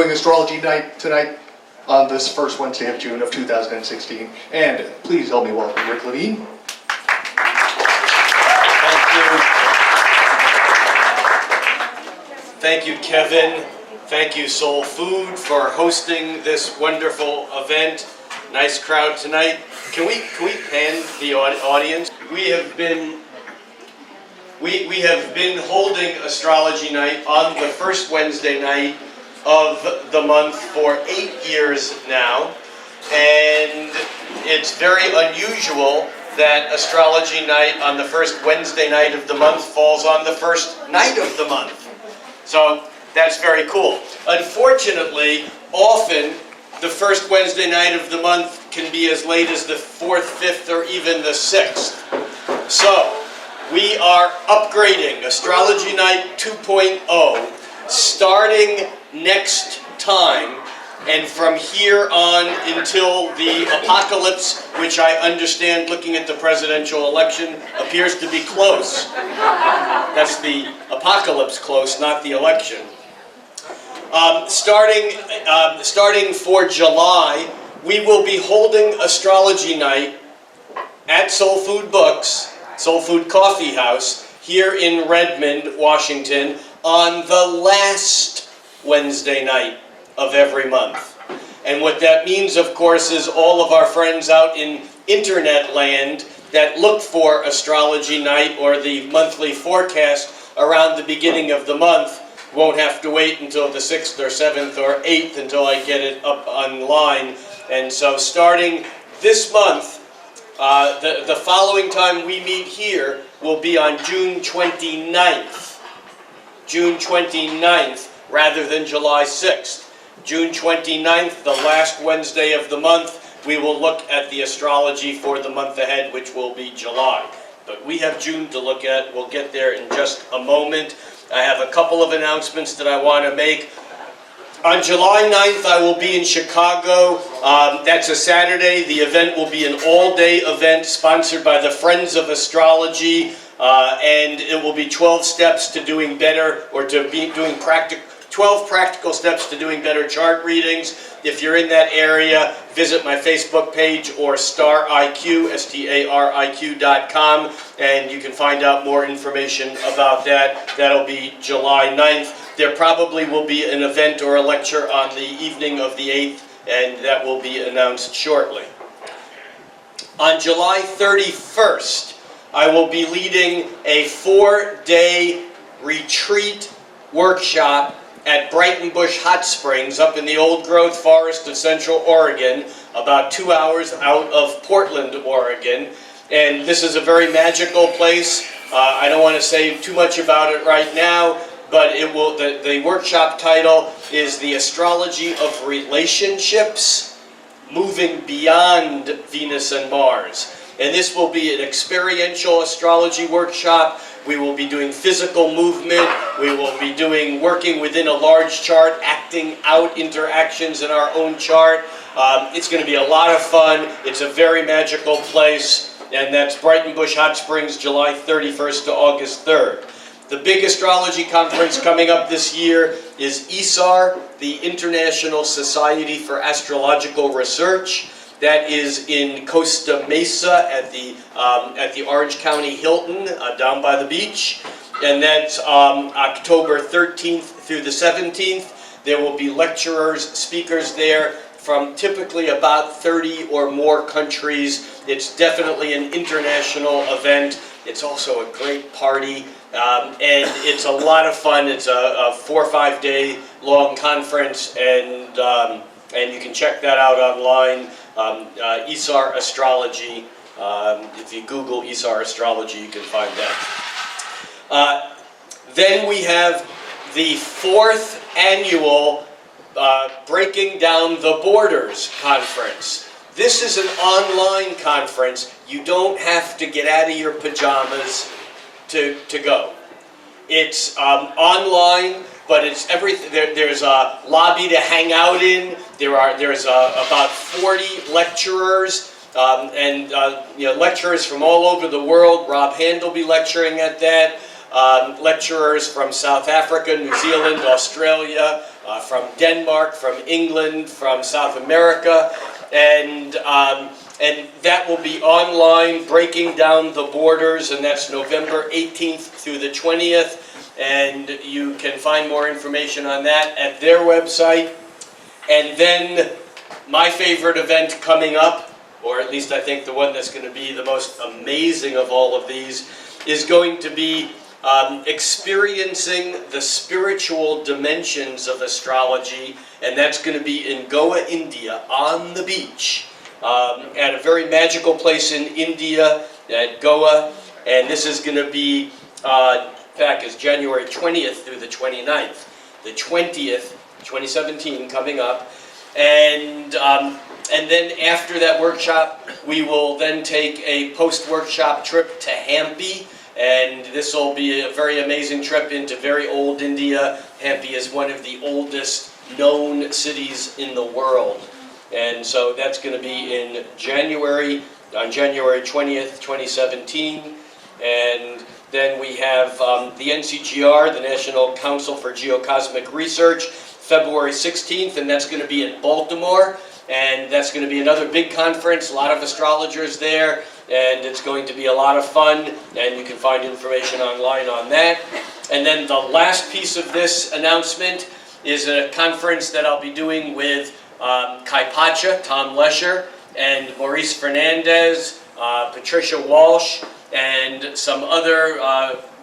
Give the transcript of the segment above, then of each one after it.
doing Astrology Night tonight on this first Wednesday of June of 2016. And please help me welcome Rick Levine. Thank you, Kevin. Thank you, Soul Food, for hosting this wonderful event. Nice crowd tonight. Can we pan the audience? We have been holding Astrology Night on the first Wednesday night of the month for 8 years now, and it's very unusual that Astrology Night on the first Wednesday night of the month falls on the first night of the month. So that's very cool. Unfortunately, often the first Wednesday night of the month can be as late as the 4th, 5th, or even the 6th. So we are upgrading Astrology Night 2.0 starting next time, and from here on until the apocalypse, which I understand, looking at the presidential election, appears to be close. That's the apocalypse close, not the election. Starting for July, we will be holding Astrology Night at SoulFood Coffeehouse, here in Redmond, Washington, on the last Wednesday night of every month. And what that means, of course, is all of our friends out in internet land that look for Astrology Night or the monthly forecast around the beginning of the month won't have to wait until the 6th or 7th or 8th until I get it up online. And so starting this month, the following time we meet here will be on June 29th. June 29th rather than July 6th. June 29th, the last Wednesday of the month, we will look at the astrology for the month ahead, which will be July. But we have June to look at. We'll get there in just a moment. I have a couple of announcements that I want to make. On July 9th, I will be in Chicago. That's a Saturday. The event will be an all-day event sponsored by the Friends of Astrology, and it will be 12 steps to doing better, or to be doing 12 practical steps to doing better chart readings. If you're in that area, visit my Facebook page or StarIQ, STARIQ.com, and you can find out more information about that. That'll be July 9th. There probably will be an event or a lecture on the evening of the 8th, and that will be announced shortly. On July 31st, I will be leading a 4-day retreat workshop at Brighton Bush Hot Springs up in the old-growth forest of Central Oregon, about 2 hours out of Portland, Oregon. And this is a very magical place. I don't want to say too much about it right now, but it will. The workshop title is The Astrology of Relationships, Moving Beyond Venus and Mars. And this will be an experiential astrology workshop. We will be doing physical movement. We will be working within a large chart, acting out interactions in our own chart. It's going to be a lot of fun. It's a very magical place. And that's Brighton Bush Hot Springs, July 31st to August 3rd. The big astrology conference coming up this year is ISAR, the International Society for Astrological Research. That is in Costa Mesa at the Orange County Hilton, down by the beach. And that's October 13th through the 17th. There will be lecturers, speakers there from typically about 30 or more countries. It's definitely an international event. It's also a great party, and it's a lot of fun. It's a 4 or 5 day long conference, and you can check that out online. ISAR Astrology. If you Google ISAR Astrology, you can find that. Then we have the 4th annual Breaking Down the Borders conference. This is an online conference. You don't have to get out of your pajamas to go. It's online, but it's everything. There's a lobby to hang out in. There's about 40 lecturers and lecturers from all over the world. Rob Hand will be lecturing at that. Lecturers from South Africa, New Zealand, Australia, from Denmark, from England, from South America, and that will be online, breaking down the borders, and that's November 18th through the 20th, and you can find more information on that at their website. And then my favorite event coming up, or at least I think the one that's going to be the most amazing of all of these, is going to be experiencing the spiritual dimensions of astrology, and that's going to be in Goa, India, on the beach, at a very magical place in India, at Goa, and this is going to be, back is January 20th through the 29th. The 20th, 2017, coming up, and then after that workshop, we will then take a post-workshop trip to Hampi, and this will be a very amazing trip into very old India. Hampi is one of the oldest known cities in the world. And so that's going to be in January, on January 20th, 2017. And then we have the NCGR, the National Council for Geocosmic Research, February 16th, and that's going to be in Baltimore. And that's going to be another big conference, a lot of astrologers there, and it's going to be a lot of fun, and you can find information online on that. And then the last piece of this announcement is a conference that I'll be doing with Kai Pacha, Tom Lesher, and Maurice Fernandez, Patricia Walsh, and some other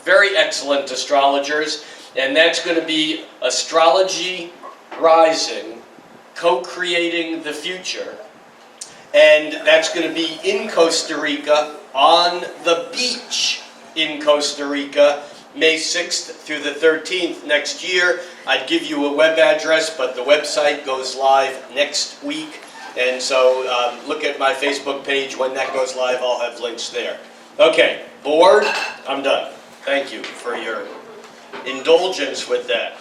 very excellent astrologers. And that's going to be Astrology Rising, Co-Creating the Future. And that's going to be in Costa Rica, on the beach in Costa Rica, May 6th through the 13th next year. I'd give you a web address, but the website goes live next week. And so look at my Facebook page. When that goes live, I'll have links there. Okay, bored? I'm done. Thank you for your indulgence with that.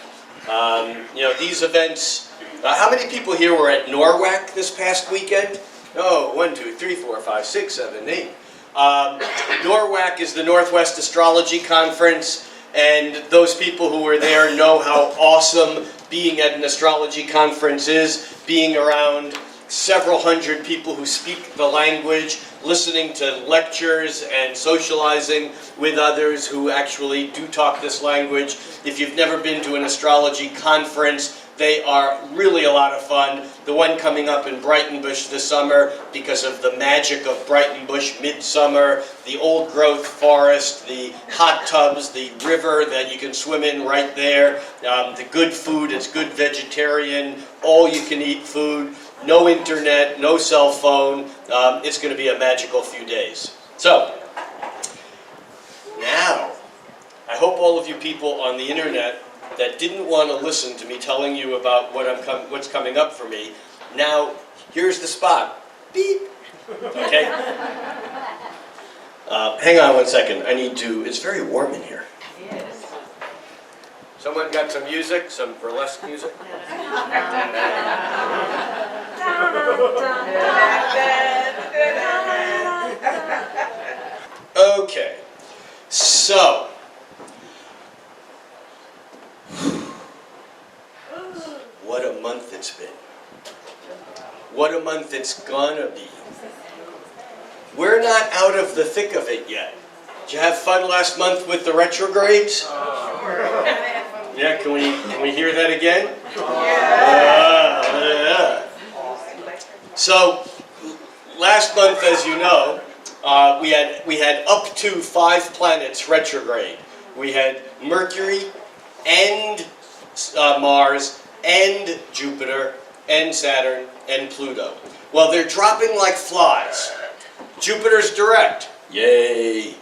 You know, these events, how many people here were at NORWAC this past weekend? Oh, 1, 2, 3, 4, 5, 6, 7, 8. NORWAC is the Northwest Astrology Conference, and those people who were there know how awesome being at an astrology conference is, being around several hundred people who speak the language, listening to lectures and socializing with others who actually do talk this language. If you've never been to an astrology conference, they are really a lot of fun. The one coming up in Brighton Bush this summer, because of the magic of Brighton Bush midsummer, the old growth forest, the hot tubs, the river that you can swim in right there, the good food, it's good vegetarian, all you can eat food, no internet, no cell phone. It's going to be a magical few days. So, now, I hope all of you people on the internet that didn't want to listen to me telling you about what's coming up for me, now here's the spot. Beep. Okay? Hang on 1 second. I need to. It's very warm in here. Yes. Someone got some music, some burlesque music? Okay. So, what a month it's been. What a month it's gonna be. We're not out of the thick of it yet. Did you have fun last month with the retrogrades? Yeah, can we hear that again? Yeah. So, last month, as you know, we had up to 5 planets retrograde. We had Mercury and Mars and Jupiter and Saturn and Pluto. Well, they're dropping like flies. Jupiter's direct. Yay.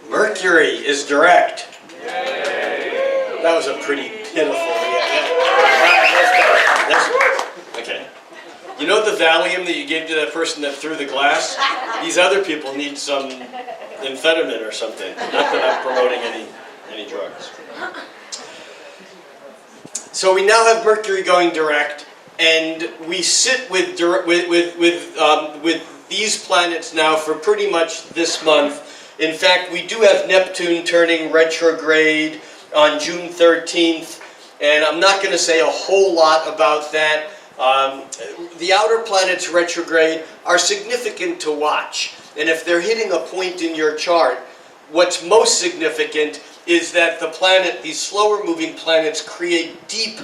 Mercury is direct. Yay. That was a pretty pitiful reaction. Okay. You know the Valium that you gave to that person that threw the glass? These other people need some amphetamine or something. Not that I'm promoting any drugs. So we now have Mercury going direct, and we sit with these planets now for pretty much this month. In fact, we do have Neptune turning retrograde on June 13th, and I'm not going to say a whole lot about that. The outer planets retrograde are significant to watch, and if they're hitting a point in your chart, what's most significant is that these slower moving planets create deep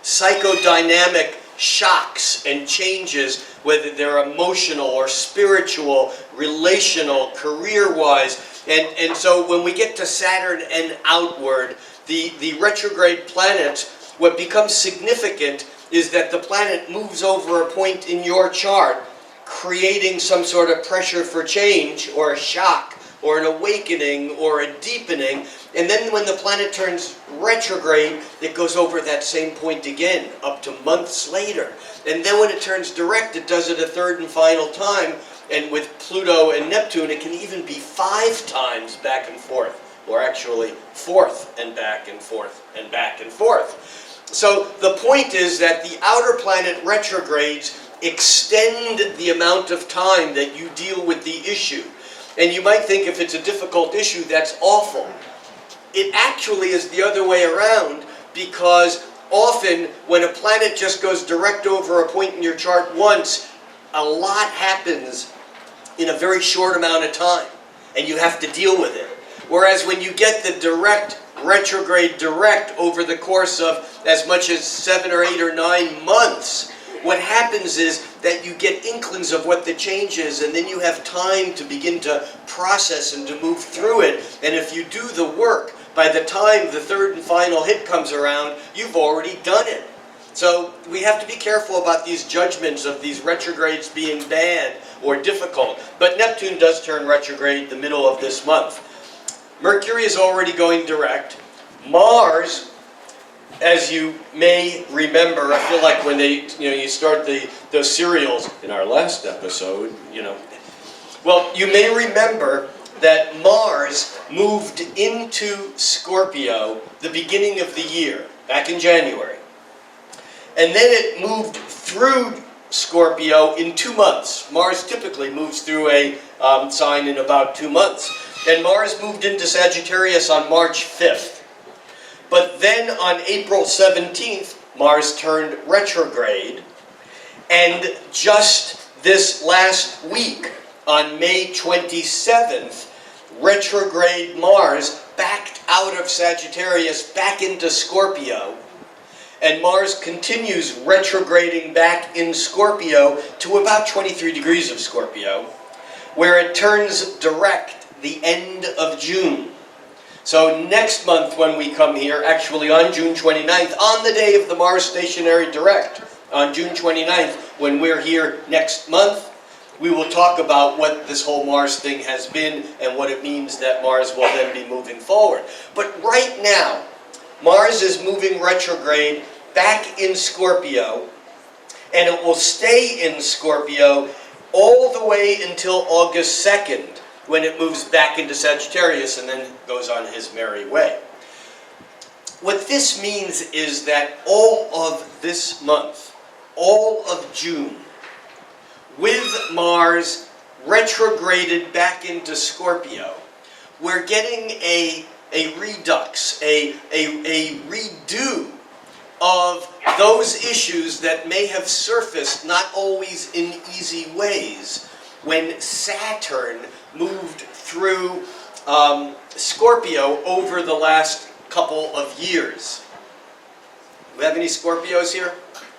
psychodynamic shocks and changes, whether they're emotional or spiritual, relational, career-wise. And so when we get to Saturn and outward, the retrograde planets, what becomes significant is that the planet moves over a point in your chart, creating some sort of pressure for change or a shock or an awakening or a deepening. And then when the planet turns retrograde, it goes over that same point again, up to months later. And then when it turns direct, it does it a third and final time. And with Pluto and Neptune, it can even be 5 times back and forth, or actually forth and back and forth and back and forth. So the point is that the outer planet retrogrades extend the amount of time that you deal with the issue. And you might think if it's a difficult issue, that's awful. It actually is the other way around, because often when a planet just goes direct over a point in your chart once, a lot happens in a very short amount of time, and you have to deal with it. Whereas when you get the direct, retrograde direct over the course of as much as 7 or 8 or 9 months, what happens is that you get inklings of what the change is, and then you have time to begin to process and to move through it. And if you do the work, by the time the third and final hit comes around, you've already done it. So we have to be careful about these judgments of these retrogrades being bad or difficult. But Neptune does turn retrograde the middle of this month. Mercury is already going direct. Mars, as you may remember, I feel like when you start those serials in our last episode, well, you may remember that Mars moved into Scorpio the beginning of the year, back in January. And then it moved through Scorpio in 2 months. Mars typically moves through a sign in about 2 months. And Mars moved into Sagittarius on March 5th. But then on April 17th, Mars turned retrograde. And just this last week, on May 27th, retrograde Mars backed out of Sagittarius back into Scorpio. And Mars continues retrograding back in Scorpio to about 23 degrees of Scorpio, where it turns direct the end of June. So next month when we come here, actually on June 29th, on the day of the Mars stationary direct, on June 29th, when we're here next month, we will talk about what this whole Mars thing has been and what it means that Mars will then be moving forward. But right now, Mars is moving retrograde back in Scorpio, and it will stay in Scorpio all the way until August 2nd, when it moves back into Sagittarius and then goes on his merry way. What this means is that all of this month, all of June, with Mars retrograded back into Scorpio, we're getting a redux, a redo of those issues that may have surfaced, not always in easy ways, when Saturn moved through Scorpio over the last couple of years. Do we have any Scorpios here?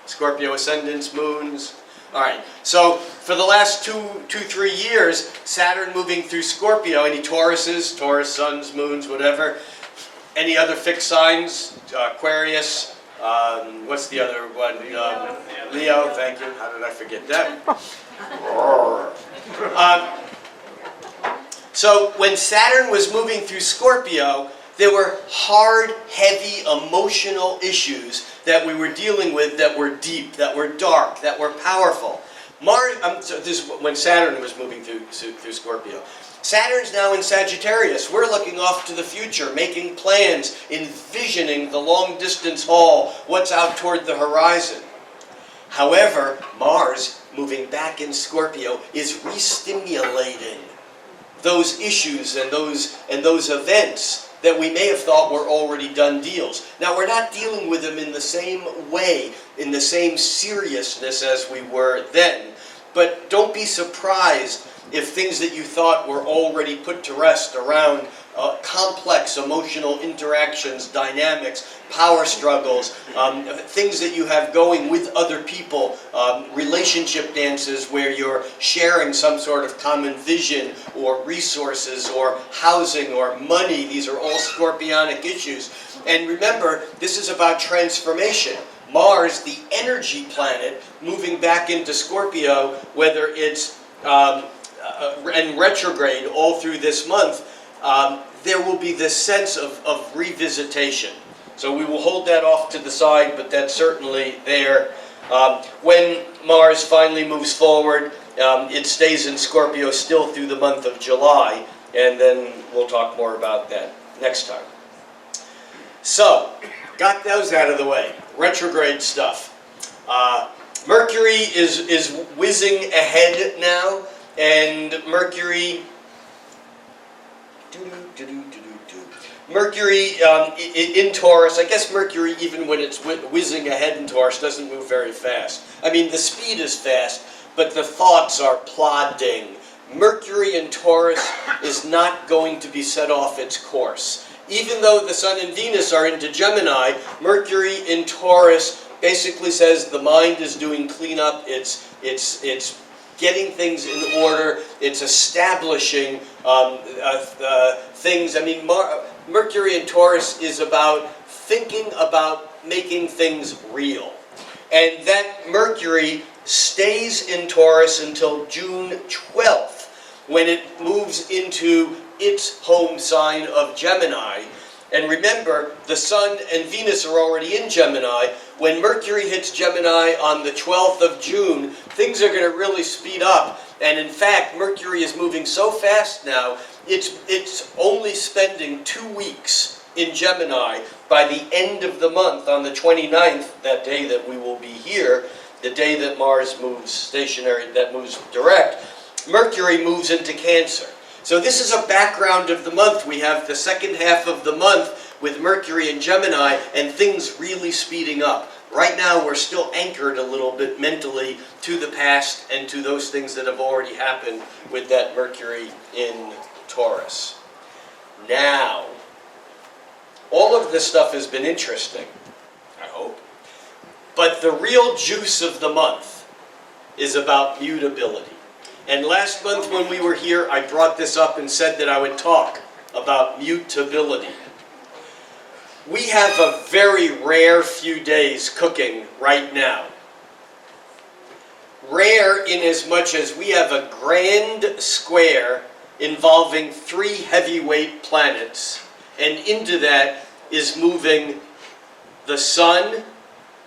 Scorpio ascendants, moons. All right, so for the last 3 years, Saturn moving through Scorpio. Any Tauruses, Taurus, suns, moons, whatever. Any other fixed signs? Aquarius. What's the other one? Leo, thank you. How did I forget that? So when Saturn was moving through Scorpio, there were hard, heavy, emotional issues that we were dealing with that were deep, that were dark, that were powerful. This is when Saturn was moving through Scorpio. Saturn's now in Sagittarius. We're looking off to the future, making plans, envisioning the long-distance haul, what's out toward the horizon. However, Mars, moving back in Scorpio, is re-stimulating those issues and those events that we may have thought were already done deals. Now, we're not dealing with them in the same way, in the same seriousness as we were then. But don't be surprised if things that you thought were already put to rest around complex emotional interactions, dynamics, power struggles, things that you have going with other people, relationship dances where you're sharing some sort of common vision or resources or housing or money. These are all scorpionic issues. And remember, this is about transformation. Mars, the energy planet, moving back into Scorpio, whether it's and retrograde all through this month, there will be this sense of revisitation. So we will hold that off to the side, but that's certainly there. When Mars finally moves forward, it stays in Scorpio still through the month of July, and then we'll talk more about that next time. So, got those out of the way. Retrograde stuff. Mercury is whizzing ahead now, and Mercury in Taurus, I guess Mercury, even when it's whizzing ahead in Taurus, doesn't move very fast. I mean, the speed is fast, but the thoughts are plodding. Mercury in Taurus is not going to be set off its course. Even though the Sun and Venus are into Gemini, Mercury in Taurus basically says the mind is doing cleanup, it's getting things in order, it's establishing things. I mean, Mercury in Taurus is about thinking about making things real. And that Mercury stays in Taurus until June 12th, when it moves into its home sign of Gemini. And remember, the Sun and Venus are already in Gemini. When Mercury hits Gemini on the 12th of June, things are going to really speed up. And in fact, Mercury is moving so fast now, it's only spending 2 weeks in Gemini. By the end of the month, on the 29th, that day that we will be here, the day that Mars moves stationary, that moves direct, Mercury moves into Cancer. So this is a background of the month. We have the second half of the month with Mercury in Gemini and things really speeding up. Right now we're still anchored a little bit mentally to the past and to those things that have already happened with that Mercury in Taurus. Now, all of this stuff has been interesting, I hope. But the real juice of the month is about mutability. And last month when we were here, I brought this up and said that I would talk about mutability. We have a very rare few days cooking right now. Rare in as much as we have a grand square involving 3 heavyweight planets, and into that is moving the Sun,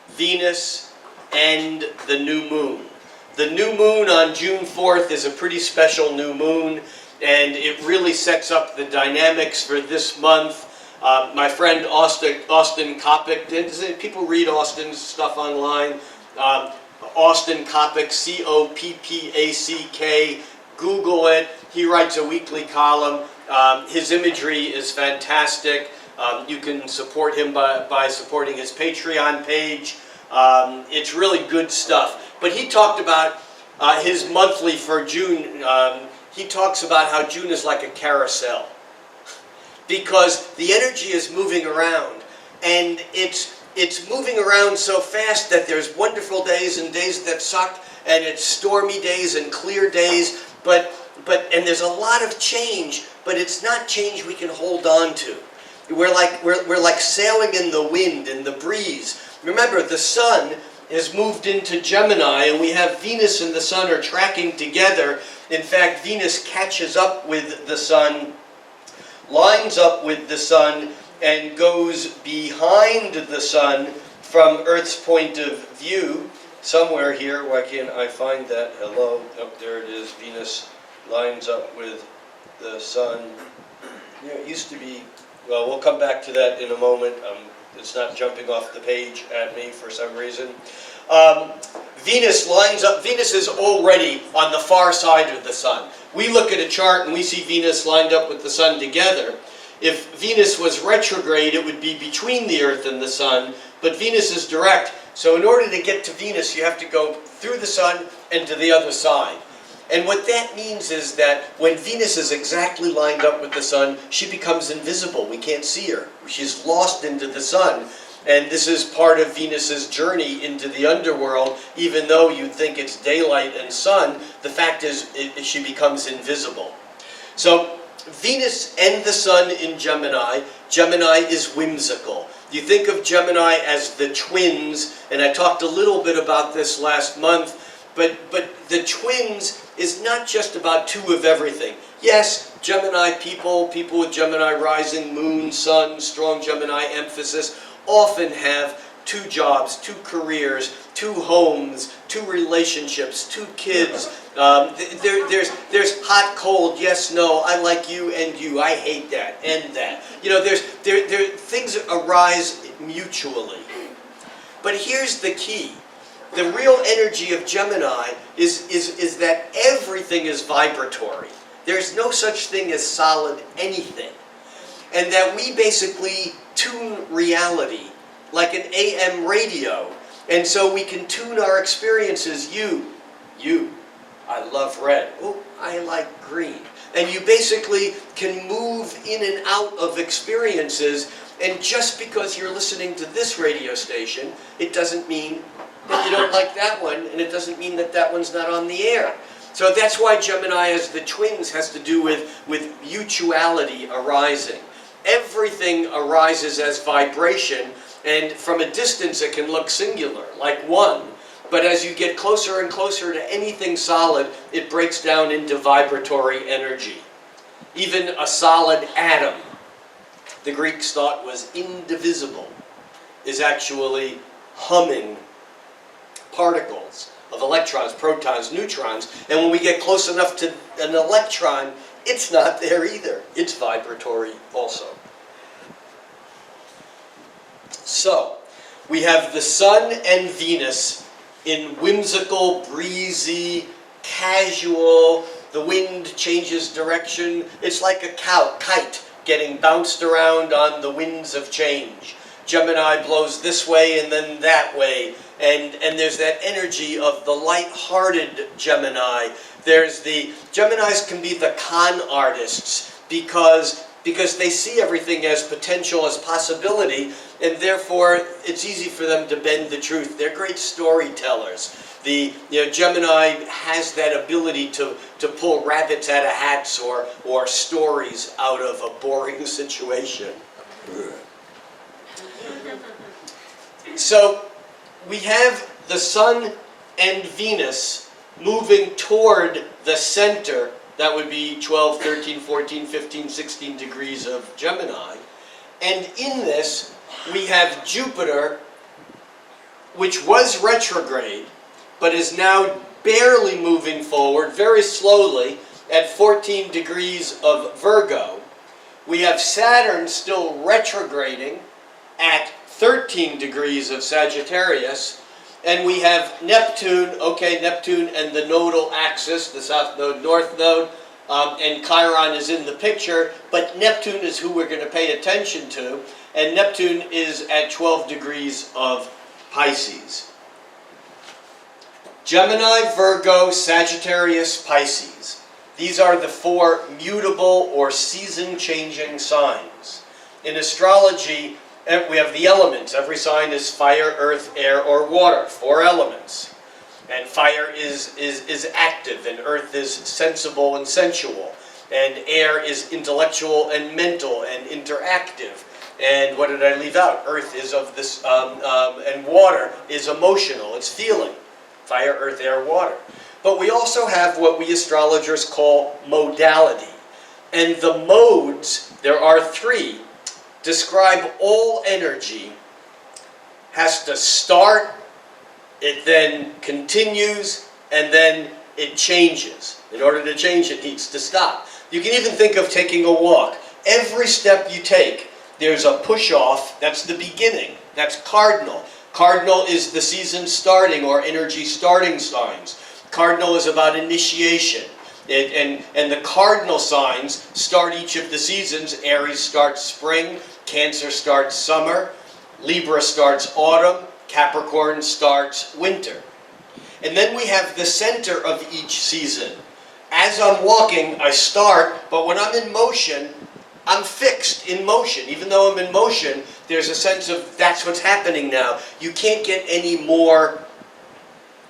Venus, and the new moon. The new moon on June 4th is a pretty special new moon, and it really sets up the dynamics for this month. My friend Austin Coppock, people read Austin's stuff online. Austin Coppock, Coppack, Google it. He writes a weekly column. His imagery is fantastic. You can support him by supporting his Patreon page. It's really good stuff. But he talked about his monthly for June. He talks about how June is like a carousel, because the energy is moving around, and it's moving around so fast that there's wonderful days and days that suck, and it's stormy days and clear days, and there's a lot of change, but it's not change we can hold on to. We're like sailing in the wind, in the breeze. Remember, the Sun has moved into Gemini, and we have Venus and the Sun are tracking together. In fact, Venus catches up with the Sun, lines up with the Sun, and goes behind the Sun from Earth's point of view. Somewhere here, why can't I find that? Hello, oh, there it is. Venus lines up with the Sun. Yeah, it used to be, well, we'll come back to that in a moment. It's not jumping off the page at me for some reason. Venus lines up. Venus is already on the far side of the Sun. We look at a chart and we see Venus lined up with the Sun together. If Venus was retrograde, it would be between the Earth and the Sun, but Venus is direct. So in order to get to Venus, you have to go through the Sun and to the other side. And what that means is that when Venus is exactly lined up with the Sun, she becomes invisible. We can't see her. She's lost into the Sun. And this is part of Venus's journey into the underworld. Even though you'd think it's daylight and sun, the fact is she becomes invisible. So Venus and the Sun in Gemini. Gemini is whimsical. You think of Gemini as the twins, and I talked a little bit about this last month, but the twins is not just about two of everything. Yes, Gemini people with Gemini rising, moon, sun, strong Gemini emphasis, often have two jobs, two careers, two homes, two relationships, two kids. There's hot, cold, yes, no, I like you and you, I hate that, and that. You know, things arise mutually. But here's the key. The real energy of Gemini is that everything is vibratory. There's no such thing as solid anything. And that we basically tune reality like an AM radio. And so we can tune our experiences. You, I love red. Oh, I like green. And you basically can move in and out of experiences. And just because you're listening to this radio station, it doesn't mean that you don't like that one, and it doesn't mean that that one's not on the air. So that's why Gemini as the twins has to do with mutuality arising. Everything arises as vibration, and from a distance it can look singular, like one. But as you get closer and closer to anything solid, it breaks down into vibratory energy. Even a solid atom, the Greeks thought was indivisible, is actually humming particles of electrons, protons, neutrons, and when we get close enough to an electron, it's not there either. It's vibratory also. So, we have the Sun and Venus in whimsical, breezy, casual, the wind changes direction. It's like a kite getting bounced around on the winds of change. Gemini blows this way and then that way. And there's that energy of the light-hearted Gemini. Geminis can be the con artists because they see everything as potential, as possibility, and therefore it's easy for them to bend the truth. They're great storytellers. Gemini has that ability to pull rabbits out of hats or stories out of a boring situation. So we have the Sun and Venus moving toward the center. That would be 12, 13, 14, 15, 16 degrees of Gemini. And in this, we have Jupiter, which was retrograde, but is now barely moving forward, very slowly, at 14 degrees of Virgo. We have Saturn still retrograding at 13 degrees of Sagittarius, and we have Neptune, Neptune and the nodal axis, the south node, north node, and Chiron is in the picture, but Neptune is who we're going to pay attention to, and Neptune is at 12 degrees of Pisces. Gemini, Virgo, Sagittarius, Pisces. These are the four mutable or season-changing signs. In astrology, we have the elements. Every sign is fire, earth, air, or water. 4 elements. And fire is active, and earth is sensible and sensual. And air is intellectual and mental and interactive. And what did I leave out? Earth is of this, and water is emotional. It's feeling. Fire, earth, air, water. But we also have what we astrologers call modality. And the modes, there are 3, describe all energy, has to start, it then continues, and then it changes. In order to change, it needs to stop. You can even think of taking a walk. Every step you take, there's a push-off, that's the beginning, that's cardinal. Cardinal is the season starting or energy starting signs. Cardinal is about initiation. And the cardinal signs start each of the seasons. Aries starts spring, Cancer starts summer, Libra starts autumn, Capricorn starts winter. And then we have the center of each season. As I'm walking, I start, but when I'm in motion, I'm fixed in motion. Even though I'm in motion, there's a sense of that's what's happening now. You can't get any more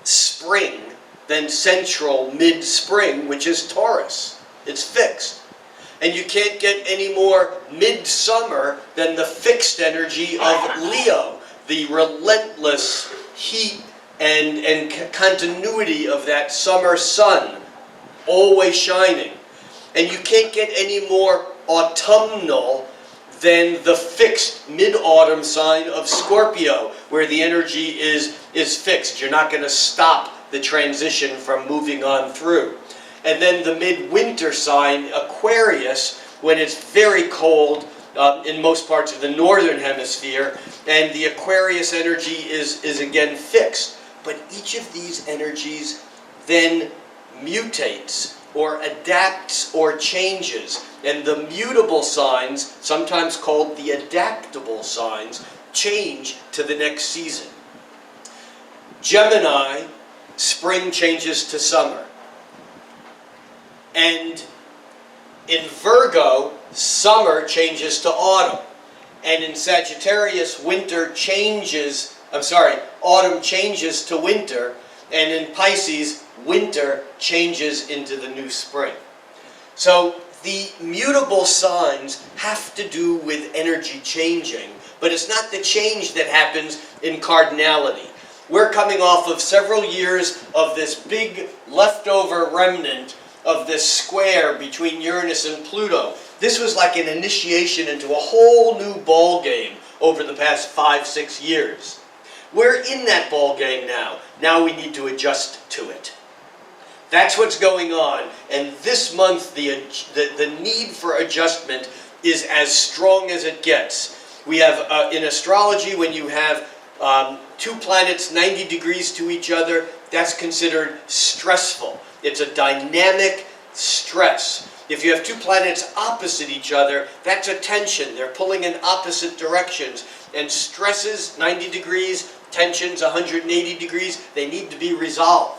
spring than central mid-spring, which is Taurus. It's fixed. And you can't get any more midsummer than the fixed energy of Leo, the relentless heat and continuity of that summer sun, always shining. And you can't get any more autumnal than the fixed mid-autumn sign of Scorpio, where the energy is fixed. You're not going to stop the transition from moving on through. And then the midwinter sign, Aquarius, when it's very cold in most parts of the northern hemisphere, and the Aquarius energy is again fixed. But each of these energies then mutates or adapts or changes. And the mutable signs, sometimes called the adaptable signs, change to the next season. Gemini, spring changes to summer. And in Virgo, summer changes to autumn. And in Sagittarius, autumn changes to winter. And in Pisces, winter changes into the new spring. So the mutable signs have to do with energy changing, but it's not the change that happens in cardinality. We're coming off of several years of this big leftover remnant of this square between Uranus and Pluto. This was like an initiation into a whole new ball game over the past 5-6 years. We're in that ball game now. Now we need to adjust to it. That's what's going on. And this month, the need for adjustment is as strong as it gets. We have, in astrology, when you have two planets 90 degrees to each other, that's considered stressful. It's a dynamic stress. If you have two planets opposite each other, that's a tension. They're pulling in opposite directions. And stresses, 90 degrees, tensions, 180 degrees, they need to be resolved.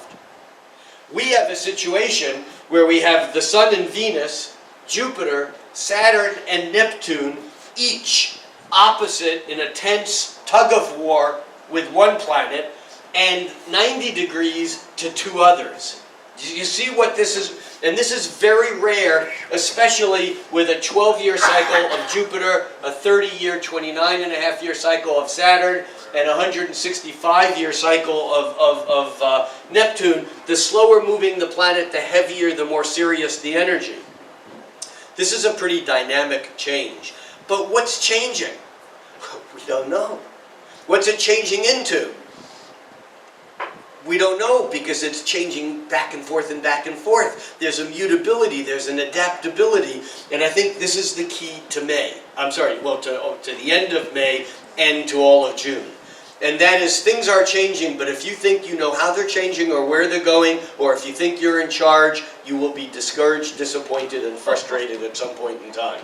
We have a situation where we have the Sun and Venus, Jupiter, Saturn, and Neptune, each opposite in a tense tug of war with one planet, and 90 degrees to two others. You see what this is? And this is very rare, especially with a 12-year cycle of Jupiter, a 30-year, 29.5-year cycle of Saturn, and a 165-year cycle of Neptune. The slower moving the planet, the heavier, the more serious the energy. This is a pretty dynamic change. But what's changing? We don't know. What's it changing into? We don't know, because it's changing back and forth and back and forth. There's a mutability, there's an adaptability, and I think this is the key to May. To the end of May and to all of June. And that is, things are changing, but if you think you know how they're changing or where they're going, or if you think you're in charge, you will be discouraged, disappointed, and frustrated at some point in time.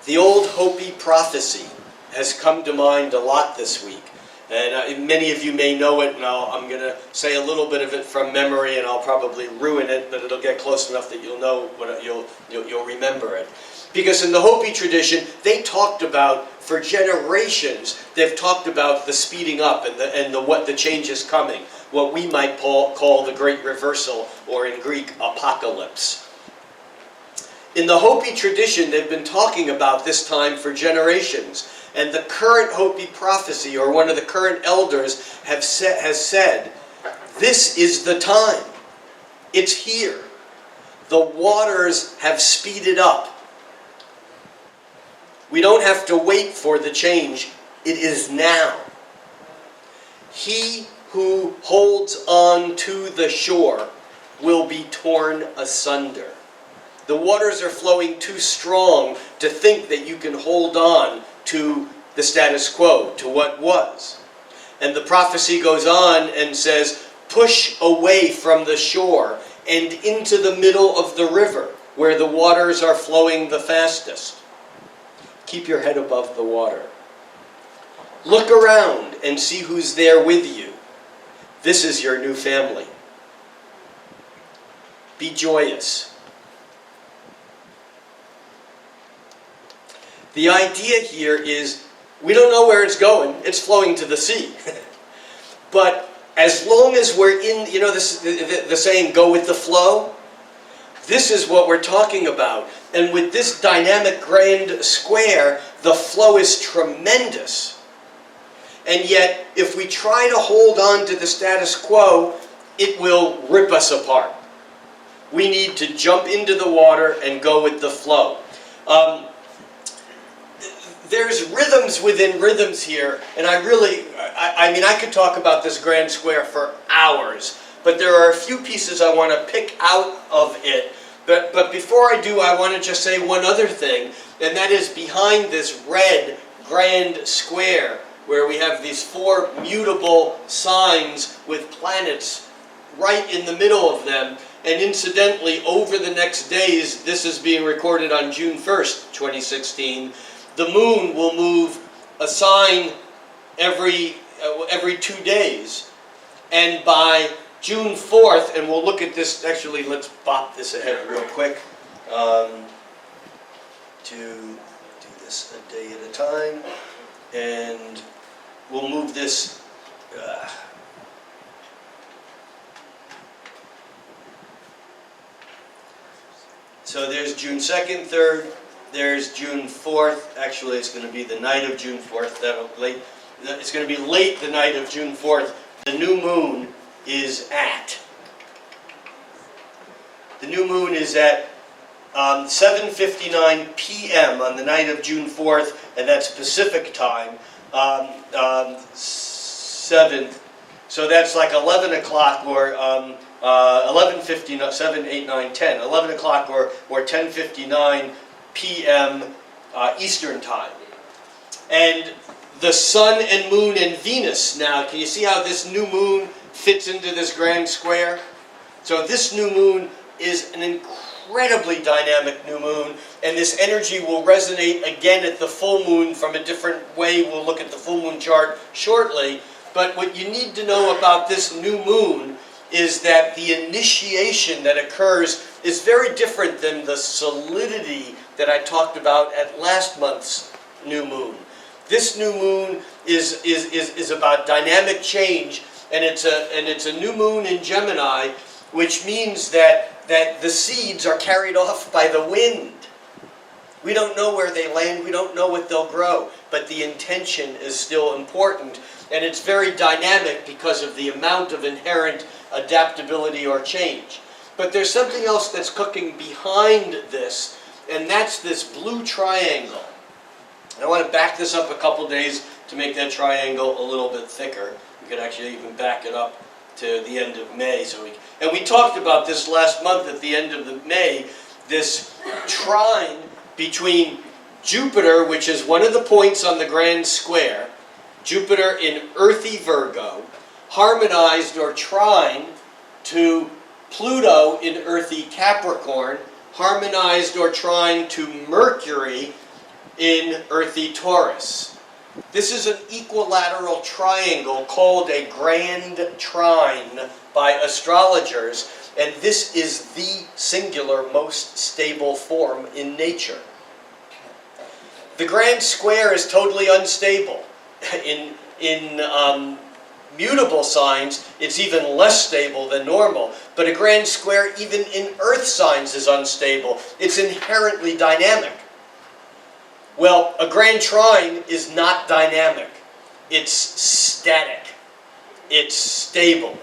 The old Hopi prophecy has come to mind a lot this week. And many of you may know it, and I'm going to say a little bit of it from memory, and I'll probably ruin it, but it'll get close enough that you'll know what you'll remember it. Because in the Hopi tradition, they talked about, for generations, they've talked about the speeding up and what the change is coming, what we might call the Great Reversal, or in Greek, apocalypse. In the Hopi tradition, they've been talking about this time for generations. And the current Hopi prophecy, or one of the current elders, has said, this is the time. It's here. The waters have speeded up. We don't have to wait for the change. It is now. He who holds on to the shore will be torn asunder. The waters are flowing too strong to think that you can hold on to the status quo, to what was. And the prophecy goes on and says, push away from the shore and into the middle of the river, where the waters are flowing the fastest. Keep your head above the water. Look around and see who's there with you. This is your new family. Be joyous. The idea here is, we don't know where it's going. It's flowing to the sea. But as long as we're in, you know, the saying, go with the flow? This is what we're talking about. And with this dynamic grand square, the flow is tremendous. And yet, if we try to hold on to the status quo, it will rip us apart. We need to jump into the water and go with the flow. There's rhythms within rhythms here, and I mean, I could talk about this grand square for hours, but there are a few pieces I want to pick out of it. But before I do, I want to just say one other thing, and that is behind this red grand square, where we have these 4 mutable signs with planets right in the middle of them. And incidentally, over the next days, this is being recorded on June 1st, 2016, the moon will move a sign every 2 days. And by June 4th, and we'll look at this, actually let's bop this ahead real quick, to do this a day at a time, and we'll move this, so there's June 2nd, 3rd, there's June 4th, actually it's going to be the night of June 4th, it's going to be late the night of June 4th, the new moon is at. The new moon is at 7:59 p.m. on the night of June 4th, and that's Pacific time, 7th. So that's like 11 o'clock or 11:59, 7, 8, 9, 10, 11 o'clock or 10:59 p.m. Eastern time. And the sun and moon and Venus now, can you see how this new moon fits into this grand square? So this new moon is an incredibly dynamic new moon, and this energy will resonate again at the full moon from a different way. We'll look at the full moon chart shortly. But what you need to know about this new moon is that the initiation that occurs is very different than the solidity that I talked about at last month's new moon. This new moon is about dynamic change, and it's a new moon in Gemini, which means that the seeds are carried off by the wind. We don't know where they land, we don't know what they'll grow, but the intention is still important, and it's very dynamic because of the amount of inherent adaptability or change. But there's something else that's cooking behind this, and that's this blue triangle. And I want to back this up a couple days to make that triangle a little bit thicker. We could actually even back it up to the end of May. And we talked about this last month at the end of May, this trine between Jupiter, which is one of the points on the grand square, Jupiter in earthy Virgo, harmonized or trine to Pluto in earthy Capricorn, harmonized or trine to Mercury in earthy Taurus. This is an equilateral triangle called a grand trine by astrologers, and this is the singular most stable form in nature. The grand square is totally unstable. In mutable signs, it's even less stable than normal, but a grand square even in earth signs is unstable. It's inherently dynamic. Well, a grand trine is not dynamic. It's static. It's stable.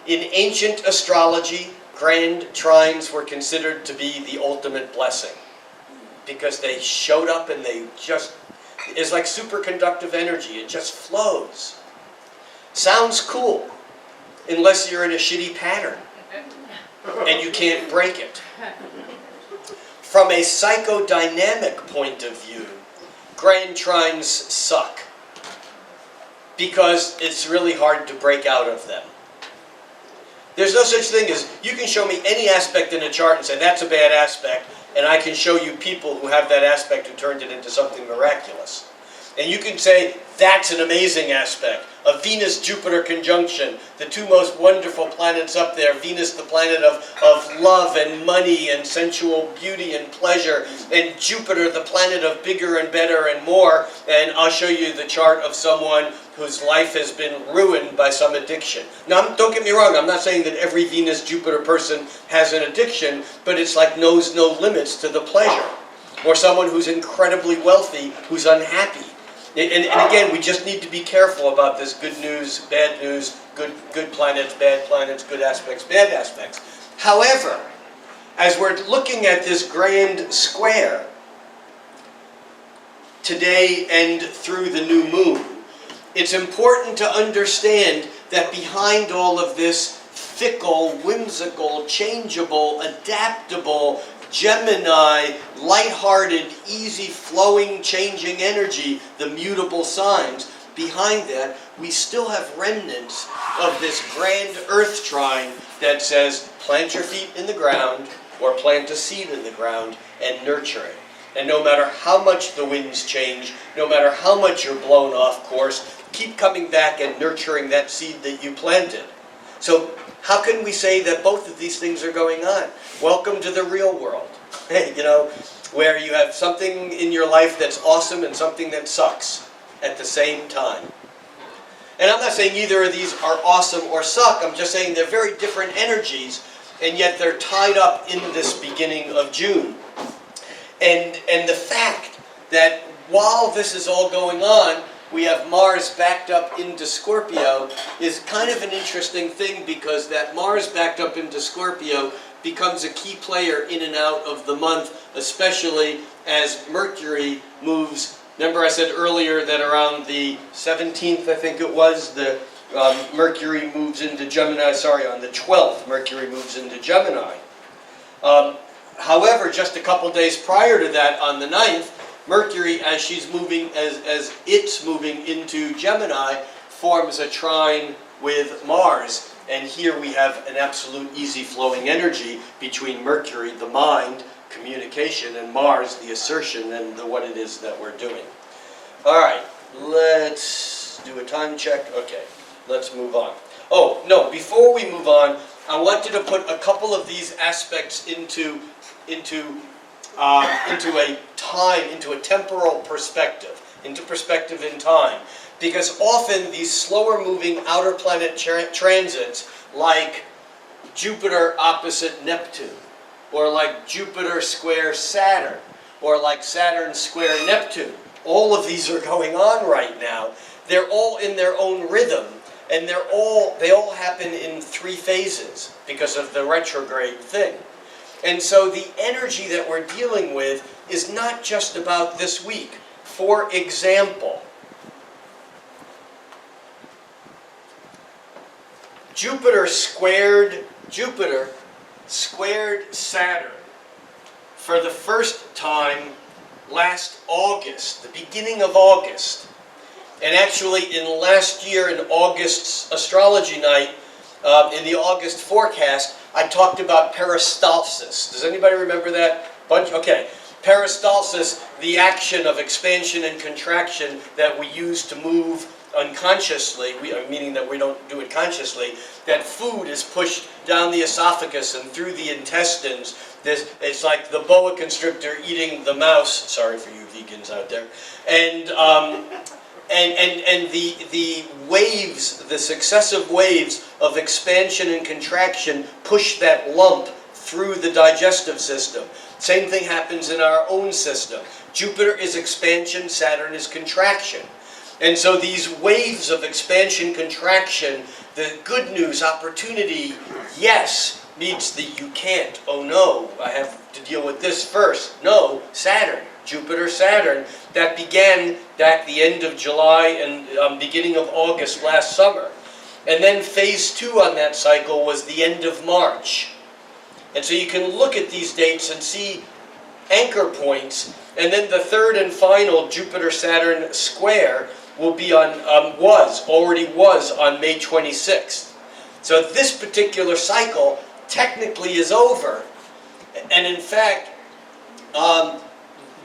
In ancient astrology, grand trines were considered to be the ultimate blessing because they showed up and they just, it's like superconductive energy. It just flows. Sounds cool, unless you're in a shitty pattern and you can't break it. From a psychodynamic point of view, grand trines suck because it's really hard to break out of them. There's no such thing as, you can show me any aspect in a chart and say that's a bad aspect, and I can show you people who have that aspect who turned it into something miraculous. And you can say that's an amazing aspect. A Venus-Jupiter conjunction, the two most wonderful planets up there. Venus, the planet of love and money and sensual beauty and pleasure. And Jupiter, the planet of bigger and better and more. And I'll show you the chart of someone whose life has been ruined by some addiction. Now, don't get me wrong, I'm not saying that every Venus-Jupiter person has an addiction, but it's like knows no limits to the pleasure. Or someone who's incredibly wealthy, who's unhappy. And again, we just need to be careful about this good news, good planets, bad planets, good aspects, bad aspects. However, as we're looking at this grand square today and through the new moon, it's important to understand that behind all of this fickle, whimsical, changeable, adaptable, Gemini, lighthearted, easy-flowing, changing energy, the mutable signs, behind that, we still have remnants of this grand earth trine that says, plant your feet in the ground, or plant a seed in the ground, and nurture it. And no matter how much the winds change, no matter how much you're blown off course, keep coming back and nurturing that seed that you planted. So, how can we say that both of these things are going on? Welcome to the real world, where you have something in your life that's awesome and something that sucks at the same time. And I'm not saying either of these are awesome or suck, I'm just saying they're very different energies, and yet they're tied up in this beginning of June. And the fact that while this is all going on, we have Mars backed up into Scorpio is kind of an interesting thing, because that Mars backed up into Scorpio becomes a key player in and out of the month, especially as Mercury moves. Remember I said earlier that around the 17th, I think it was, the Mercury moves into Gemini, on the 12th, Mercury moves into Gemini. However, just a couple days prior to that, on the 9th, Mercury, as it's moving into Gemini, forms a trine with Mars. And here we have an absolute easy-flowing energy between Mercury, the mind, communication, and Mars, the assertion and what it is that we're doing. All right, let's do a time check. Okay, let's move on. Oh, no, before we move on, I wanted to put a couple of these aspects into a temporal perspective, into perspective in time. Because often these slower moving outer planet transits, like Jupiter opposite Neptune, or like Jupiter square Saturn, or like Saturn square Neptune, all of these are going on right now. They're all in their own rhythm, and they all happen in 3 phases because of the retrograde thing. And so the energy that we're dealing with is not just about this week. For example, Jupiter squared Saturn for the first time last August, the beginning of August. And actually in last year, in August's astrology night, in the August forecast, I talked about peristalsis. Does anybody remember that bunch? Okay. Peristalsis, the action of expansion and contraction that we use to move unconsciously, meaning that we don't do it consciously, that food is pushed down the esophagus and through the intestines. It's like the boa constrictor eating the mouse. Sorry for you vegans out there. And the waves, the successive waves of expansion and contraction push that lump through the digestive system. Same thing happens in our own system. Jupiter is expansion, Saturn is contraction. And so these waves of expansion, contraction, the good news, opportunity, yes, meets the you can't, oh no, I have to deal with this first. No, Saturn, Jupiter, Saturn, that began back the end of July and beginning of August last summer. And then phase 2 on that cycle was the end of March. And so you can look at these dates and see anchor points, and then the third and final Jupiter-Saturn square will be already was on May 26th. So this particular cycle technically is over. And in fact,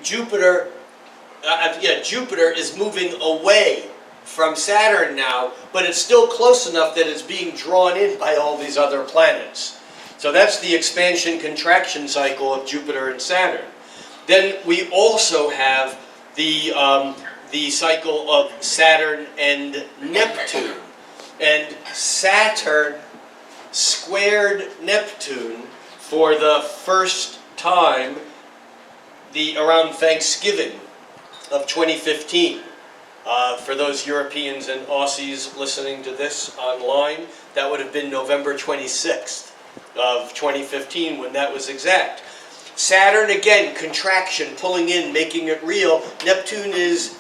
Jupiter is moving away from Saturn now, but it's still close enough that it's being drawn in by all these other planets. So that's the expansion-contraction cycle of Jupiter and Saturn. Then we also have the cycle of Saturn and Neptune. And Saturn squared Neptune for the first time around Thanksgiving of 2015. For those Europeans and Aussies listening to this online, that would have been November 26th of 2015 when that was exact. Saturn, again, contraction, pulling in, making it real. Neptune is,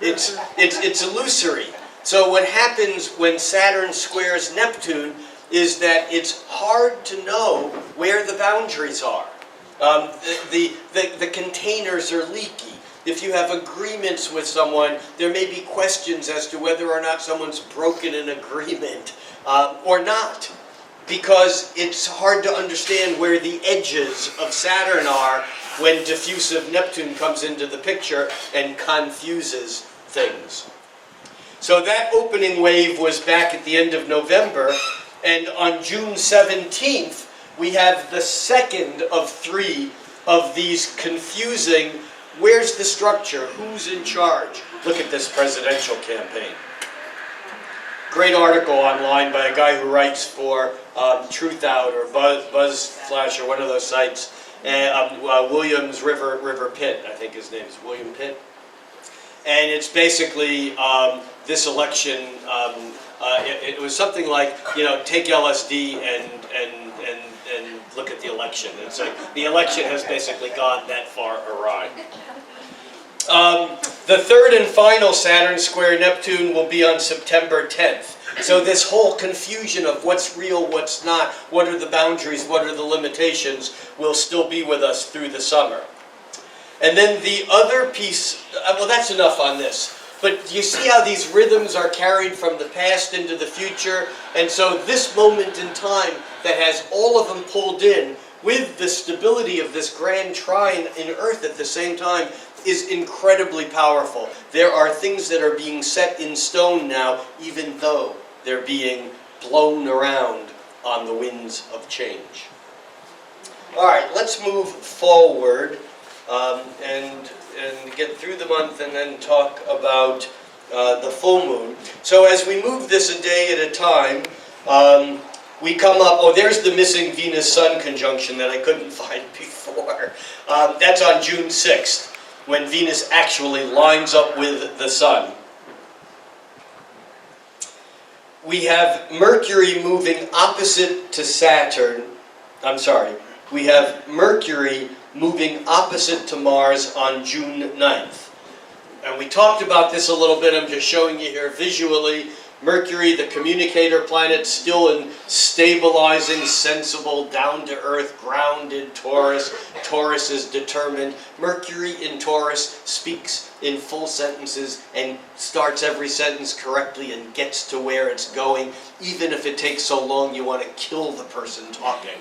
it's illusory. So what happens when Saturn squares Neptune is that it's hard to know where the boundaries are. The containers are leaky. If you have agreements with someone, there may be questions as to whether or not someone's broken an agreement or not, because it's hard to understand where the edges of Saturn are when diffusive Neptune comes into the picture and confuses things. So that opening wave was back at the end of November, and on June 17th, we have the second of three of these confusing, where's the structure, who's in charge? Look at this presidential campaign. Great article online by a guy who writes for Truth Out or BuzzFlash or one of those sites. Williams River Pitt, I think his name is William Pitt. And it's basically this election, it was something like, take LSD and look at the election. It's like the election has basically gone that far awry. The third and final Saturn square Neptune will be on September 10th. So this whole confusion of what's real, what's not, what are the boundaries, what are the limitations, will still be with us through the summer. And then the other piece, well, that's enough on this. But you see how these rhythms are carried from the past into the future? And so this moment in time that has all of them pulled in with the stability of this grand trine in Earth at the same time is incredibly powerful. There are things that are being set in stone now, even though they're being blown around on the winds of change. All right, let's move forward and get through the month and then talk about the full moon. So as we move this a day at a time, we come up, there's the missing Venus-Sun conjunction that I couldn't find before. That's on June 6th, when Venus actually lines up with the Sun. We have Mercury moving opposite to Saturn. We have Mercury moving opposite to Mars on June 9th. And we talked about this a little bit. I'm just showing you here visually. Mercury, the communicator planet, still in stabilizing, sensible, down-to-earth, grounded Taurus. Taurus is determined. Mercury in Taurus speaks in full sentences and starts every sentence correctly and gets to where it's going, even if it takes so long you want to kill the person talking.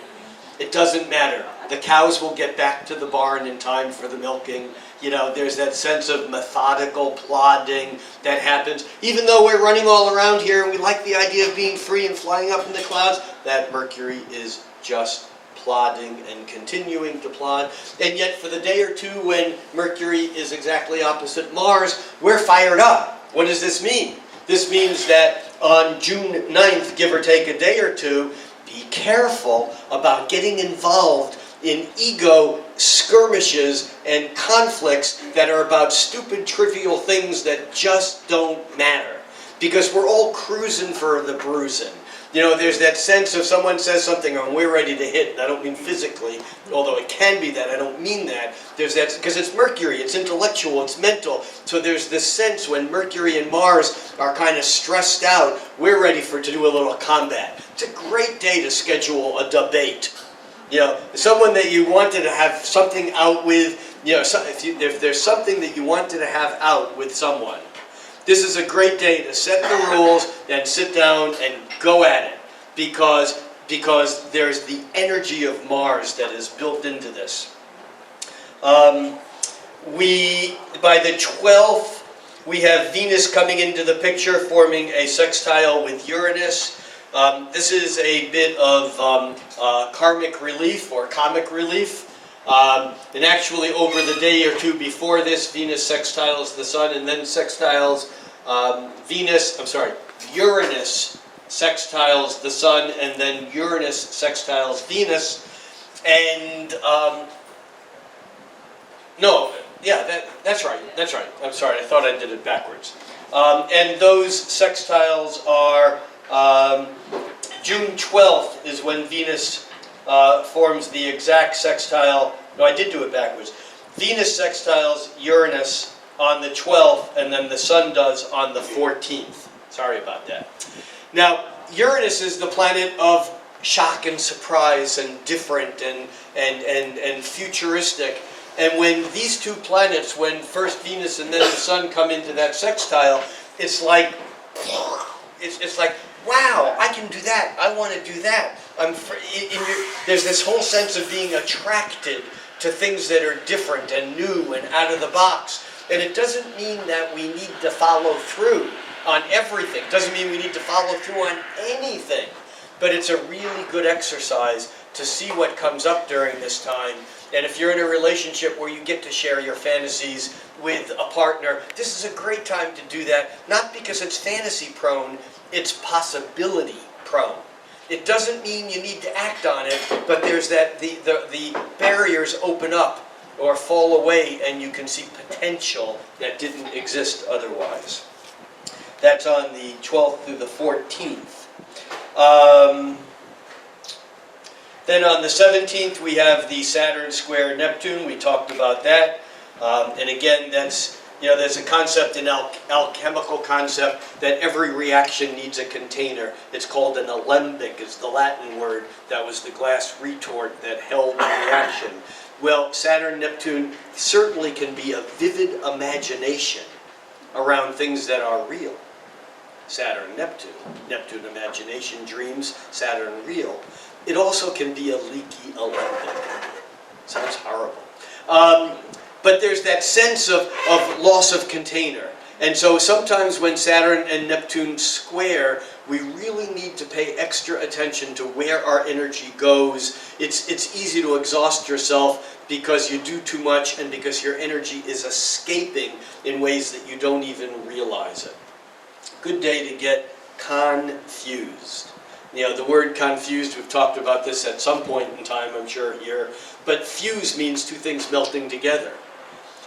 It doesn't matter. The cows will get back to the barn in time for the milking. There's that sense of methodical plodding that happens. Even though we're running all around here and we like the idea of being free and flying up in the clouds, that Mercury is just plodding and continuing to plod. And yet for the day or two when Mercury is exactly opposite Mars, we're fired up. What does this mean? This means that on June 9th, give or take a day or two, be careful about getting involved in ego skirmishes and conflicts that are about stupid, trivial things that just don't matter. Because we're all cruising for the bruising. There's that sense of someone says something and we're ready to hit. I don't mean physically, although it can be that. I don't mean that. There's that, because it's Mercury, it's intellectual, it's mental. So there's this sense when Mercury and Mars are kind of stressed out, we're ready to do a little combat. It's a great day to schedule a debate. Someone that you wanted to have something out with, if there's something that you wanted to have out with someone, This is a great day to set the rules and sit down and go at it, because there's the energy of Mars that is built into this. By the 12th, we have Venus coming into the picture, forming a sextile with Uranus. This is a bit of karmic relief or comic relief. And actually over the day or two before this, Venus sextiles the Sun, and then sextiles Uranus sextiles the Sun, and then Uranus sextiles Venus. And that's right. I'm sorry, I thought I did it backwards. And those sextiles are June 12th is when Venus forms the exact sextile. No, I did do it backwards. Venus sextiles Uranus on the 12th, and then the Sun does on the 14th. Sorry about that. Now, Uranus is the planet of shock and surprise and different and futuristic. And when these two planets, when first Venus and then the Sun come into that sextile, it's like, wow, I can do that. I want to do that. There's this whole sense of being attracted to things that are different and new and out of the box. And it doesn't mean that we need to follow through on everything. It doesn't mean we need to follow through on anything. But it's a really good exercise to see what comes up during this time. And if you're in a relationship where you get to share your fantasies with a partner, this is a great time to do that. Not because it's fantasy prone, it's possibility prone. It doesn't mean you need to act on it, but there's that the barriers open up or fall away, and you can see potential that didn't exist otherwise. That's on the 12th through the 14th. Then on the 17th, we have the Saturn square Neptune. We talked about that. And again, that's, there's a concept, an alchemical concept, that every reaction needs a container. It's called an alembic, is the Latin word. That was the glass retort that held the reaction. Well, Saturn, Neptune certainly can be a vivid imagination around things that are real. Saturn, Neptune. Neptune, imagination, dreams. Saturn, real. It also can be a leaky alembic. Sounds horrible. But there's that sense of loss of container. And so sometimes when Saturn and Neptune square, we really need to pay extra attention to where our energy goes. It's easy to exhaust yourself because you do too much and because your energy is escaping in ways that you don't even realize it. Good day to get confused. The word confused, we've talked about this at some point in time, I'm sure, here. But fuse means two things melting together.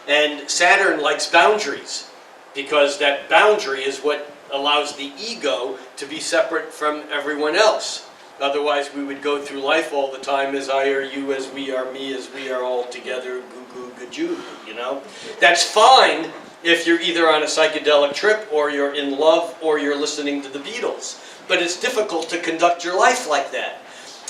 And Saturn likes boundaries, because that boundary is what allows the ego to be separate from everyone else. Otherwise, we would go through life all the time as I or you, as we are me, as we are all together, goo goo gajoo, That's fine if you're either on a psychedelic trip, or you're in love, or you're listening to the Beatles. But it's difficult to conduct your life like that.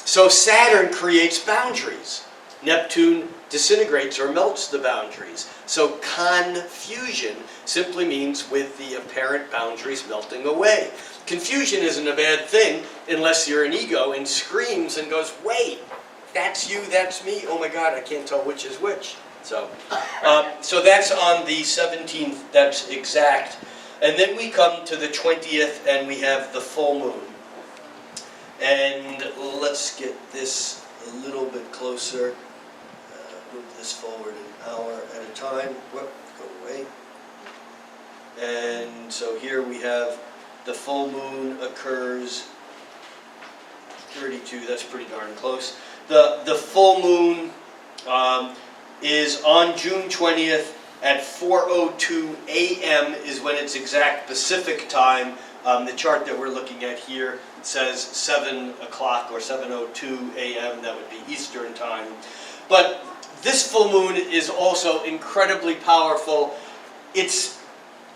So Saturn creates boundaries. Neptune disintegrates or melts the boundaries. So confusion simply means with the apparent boundaries melting away. Confusion isn't a bad thing unless you're an ego and screams and goes, wait, that's you, that's me, oh my God, I can't tell which is which. So that's on the 17th, that's exact. And then we come to the 20th and we have the full moon. And let's get this a little bit closer. Move this forward an hour at a time. Whoop, go away. And so here we have the full moon occurs 32, that's pretty darn close. The full moon is on June 20th at 4:02 a.m. is when it's exact Pacific time. The chart that we're looking at here says 7 o'clock or 7:02 a.m. That would be Eastern time. But this full moon is also incredibly powerful. It's,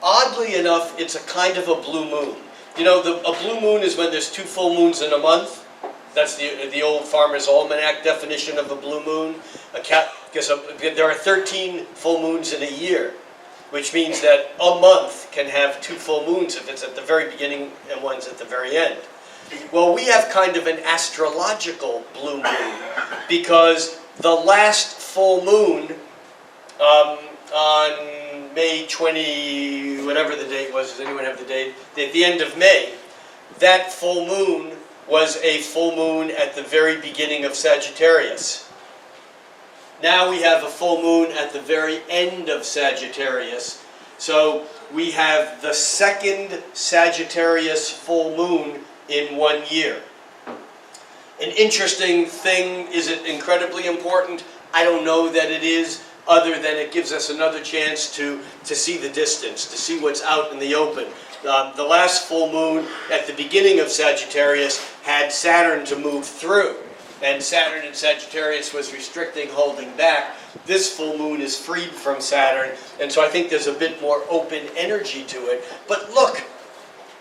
oddly enough, it's a kind of a blue moon. A blue moon is when there's two full moons in a month. That's the old Farmer's Almanac definition of a blue moon. Because there are 13 full moons in a year. which means that a month can have 2 full moons if it's at the very beginning and one's at the very end. Well, we have kind of an astrological blue moon because the last full moon on May 20, whatever the date was, does anyone have the date? At the end of May, that full moon was a full moon at the very beginning of Sagittarius. Now we have a full moon at the very end of Sagittarius. So we have the second Sagittarius full moon in 1 year. An interesting thing, is it incredibly important? I don't know that it is, other than it gives us another chance to see the distance, to see what's out in the open. The last full moon at the beginning of Sagittarius had Saturn to move through. And Saturn in Sagittarius was restricting, holding back. This full moon is freed from Saturn, and so I think there's a bit more open energy to it. But look,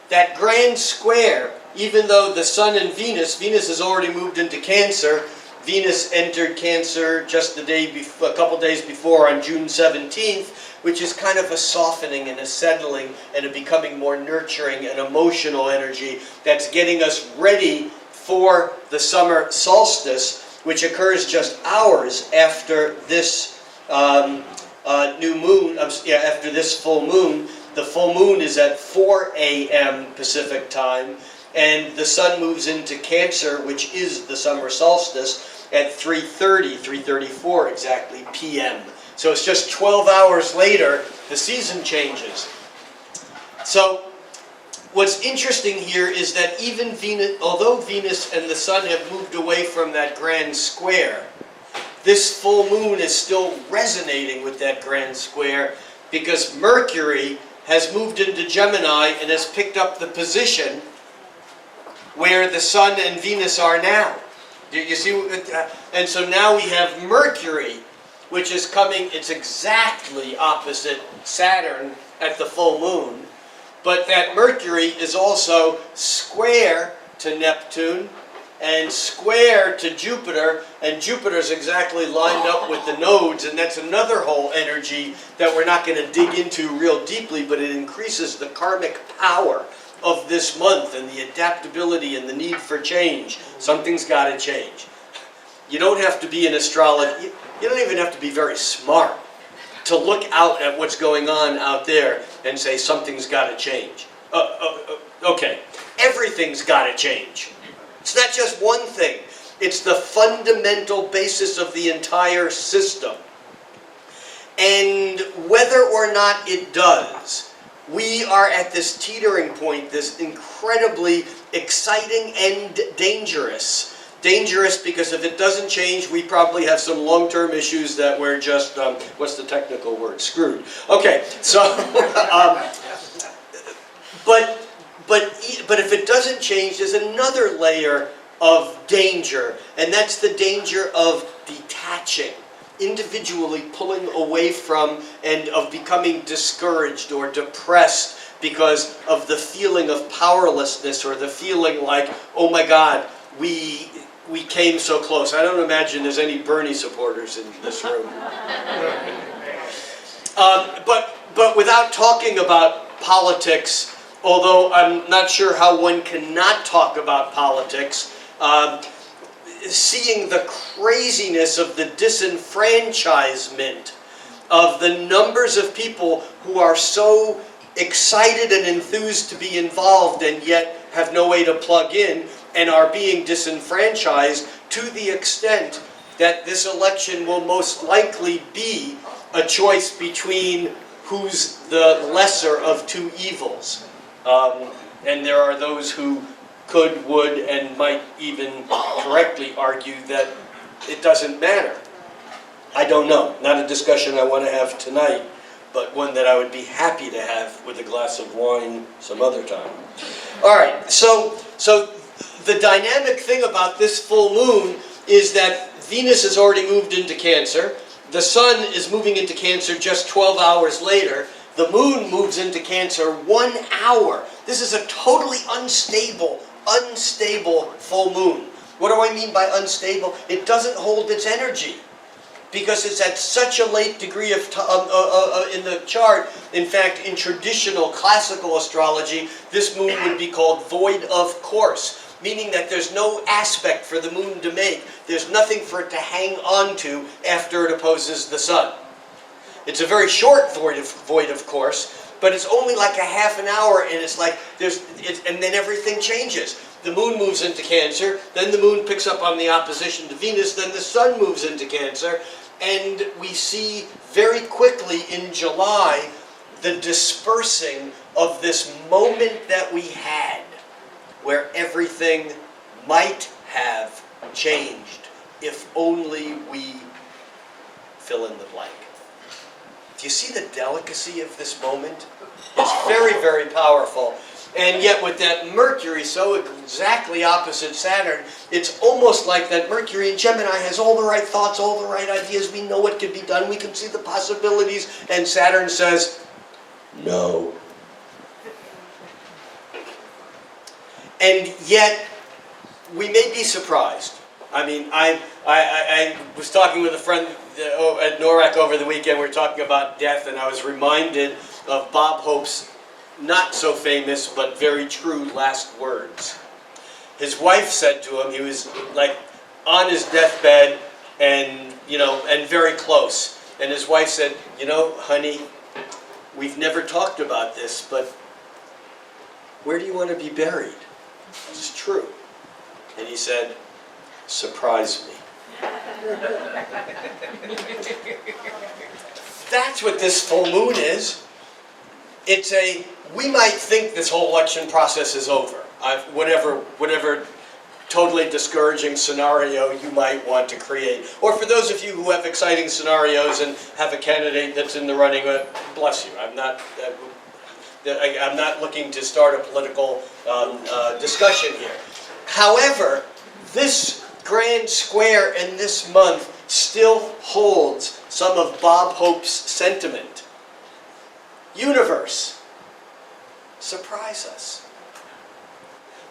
that grand square, even though the Sun and Venus has already moved into Cancer. Venus entered Cancer just a couple days before on June 17th, which is kind of a softening and a settling and a becoming more nurturing and emotional energy that's getting us ready for the summer solstice, which occurs just hours after this new moon, after this full moon. The full moon is at 4 a.m. Pacific time, and the sun moves into Cancer, which is the summer solstice, at 3:34 exactly p.m. So it's just 12 hours later, the season changes. So what's interesting here is that even Venus, although Venus and the Sun have moved away from that grand square, this full moon is still resonating with that grand square because Mercury has moved into Gemini and has picked up the position where the Sun and Venus are now. You see? And so now we have Mercury, which is coming, it's exactly opposite Saturn at the full moon. But that Mercury is also square to Neptune and square to Jupiter, and Jupiter's exactly lined up with the nodes, and that's another whole energy that we're not going to dig into real deeply, but it increases the karmic power of this month and the adaptability and the need for change. Something's got to change. You don't have to be an astrologer, you don't even have to be very smart to look out at what's going on out there and say something's got to change. Okay, everything's got to change. It's not just one thing. It's the fundamental basis of the entire system. And whether or not it does, we are at this teetering point, this incredibly exciting and dangerous. Dangerous because if it doesn't change, we probably have some long-term issues that we're just, what's the technical word? Screwed. Okay, so, but if it doesn't change, there's another layer of danger, and that's the danger of detaching, individually pulling away from, and of becoming discouraged or depressed because of the feeling of powerlessness or the feeling like, oh my God, we came so close. I don't imagine there's any Bernie supporters in this room. But without talking about politics, although I'm not sure how one cannot talk about politics, seeing the craziness of the disenfranchisement of the numbers of people who are so excited and enthused to be involved and yet have no way to plug in and are being disenfranchised to the extent that this election will most likely be a choice between who's the lesser of two evils. And there are those who could, would, and might even correctly argue that it doesn't matter. I don't know. Not a discussion I want to have tonight, but one that I would be happy to have with a glass of wine some other time. All right, so the dynamic thing about this full moon is that Venus has already moved into Cancer. The Sun is moving into Cancer just 12 hours later. The Moon moves into Cancer 1 hour. This is a totally unstable full moon. What do I mean by unstable? It doesn't hold its energy. because it's at such a late degree of in the chart. In fact, in traditional classical astrology, this moon would be called void of course, meaning that there's no aspect for the moon to make. There's nothing for it to hang on to after it opposes the sun. It's a very short void of course, but it's only like a half an hour, and it's like and then everything changes. The moon moves into Cancer, then the moon picks up on the opposition to Venus, then the sun moves into Cancer, and we see very quickly in July the dispersing of this moment that we had, where everything might have changed if only we fill in the blank. Do you see the delicacy of this moment? It's very, very powerful. And yet with that Mercury so exactly opposite Saturn, it's almost like that Mercury in Gemini has all the right thoughts, all the right ideas. We know what could be done. We can see the possibilities. And Saturn says, no. And yet, we may be surprised. I mean, I was talking with a friend at NORAC over the weekend. We were talking about death, and I was reminded of Bob Hope's not so famous but very true last words. His wife said to him, he was like on his deathbed and very close. And his wife said, honey, we've never talked about this, but where do you want to be buried? It's true. And he said, surprise me. That's what this full moon is. We might think this whole election process is over. Whatever totally discouraging scenario you might want to create. Or for those of you who have exciting scenarios and have a candidate that's in the running, bless you. I'm not looking to start a political discussion here. However, this Grand Square in this month still holds some of Bob Hope's sentiment. Universe, surprise us.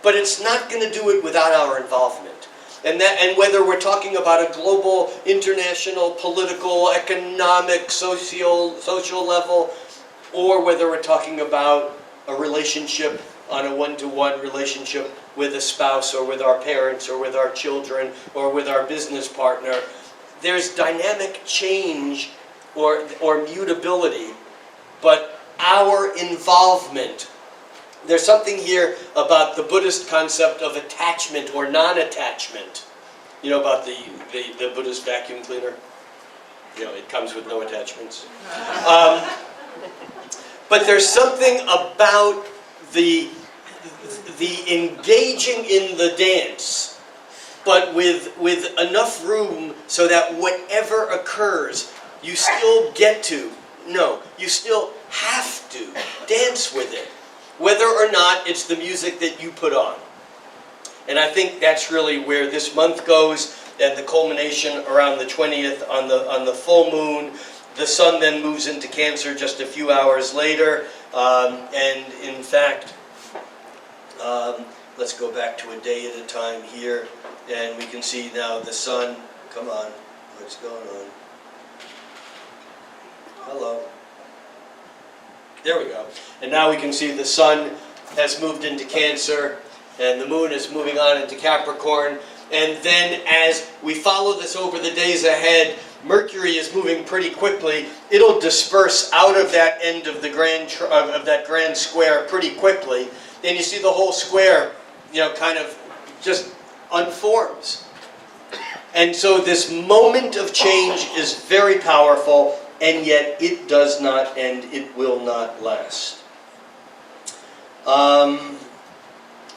But it's not going to do it without our involvement. And whether we're talking about a global, international, political, economic, social level, or whether we're talking about a relationship on a one-to-one relationship with a spouse or with our parents or with our children or with our business partner, there's dynamic change or mutability, but our involvement. There's something here about the Buddhist concept of attachment or non-attachment. You know about the Buddhist vacuum cleaner? It comes with no attachments. But there's something about the engaging in the dance, but with enough room so that whatever occurs, you still you still have to dance with it, whether or not it's the music that you put on. And I think that's really where this month goes, and the culmination around the 20th on the full moon. The sun then moves into Cancer just a few hours later, and in fact, let's go back to a day at a time here, and we can see now the sun. Come on, what's going on? Hello. There we go. And now we can see the sun has moved into Cancer, and the moon is moving on into Capricorn. And then as we follow this over the days ahead, Mercury is moving pretty quickly. It'll disperse out of that end of the that Grand Square pretty quickly. And you see the whole square, kind of just unforms. And so this moment of change is very powerful, and yet it does not end, it will not last.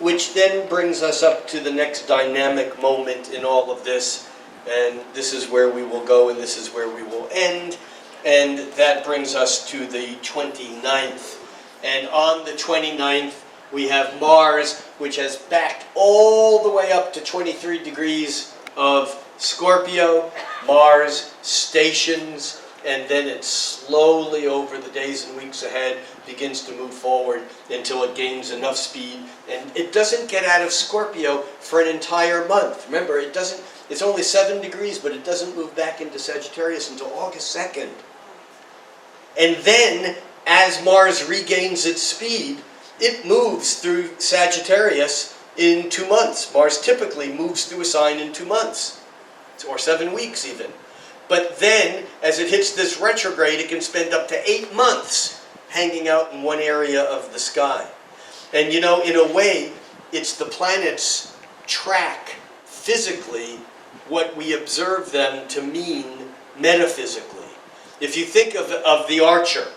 Which then brings us up to the next dynamic moment in all of this, and this is where we will go and this is where we will end, and that brings us to the 29th. And on the 29th, we have Mars, which has backed all the way up to 23 degrees of Scorpio. Mars stations, and then it slowly over the days and weeks ahead begins to move forward until it gains enough speed. And it doesn't get out of Scorpio for an entire month. Remember, it's only 7 degrees, but it doesn't move back into Sagittarius until August 2nd. And then, as Mars regains its speed, it moves through Sagittarius in 2 months. Mars typically moves through a sign in 2 months, or 7 weeks even. But then, as it hits this retrograde, it can spend up to 8 months hanging out in one area of the sky. And you know, in a way, it's the planets track physically what we observe them to mean metaphysically. If you think of the archer,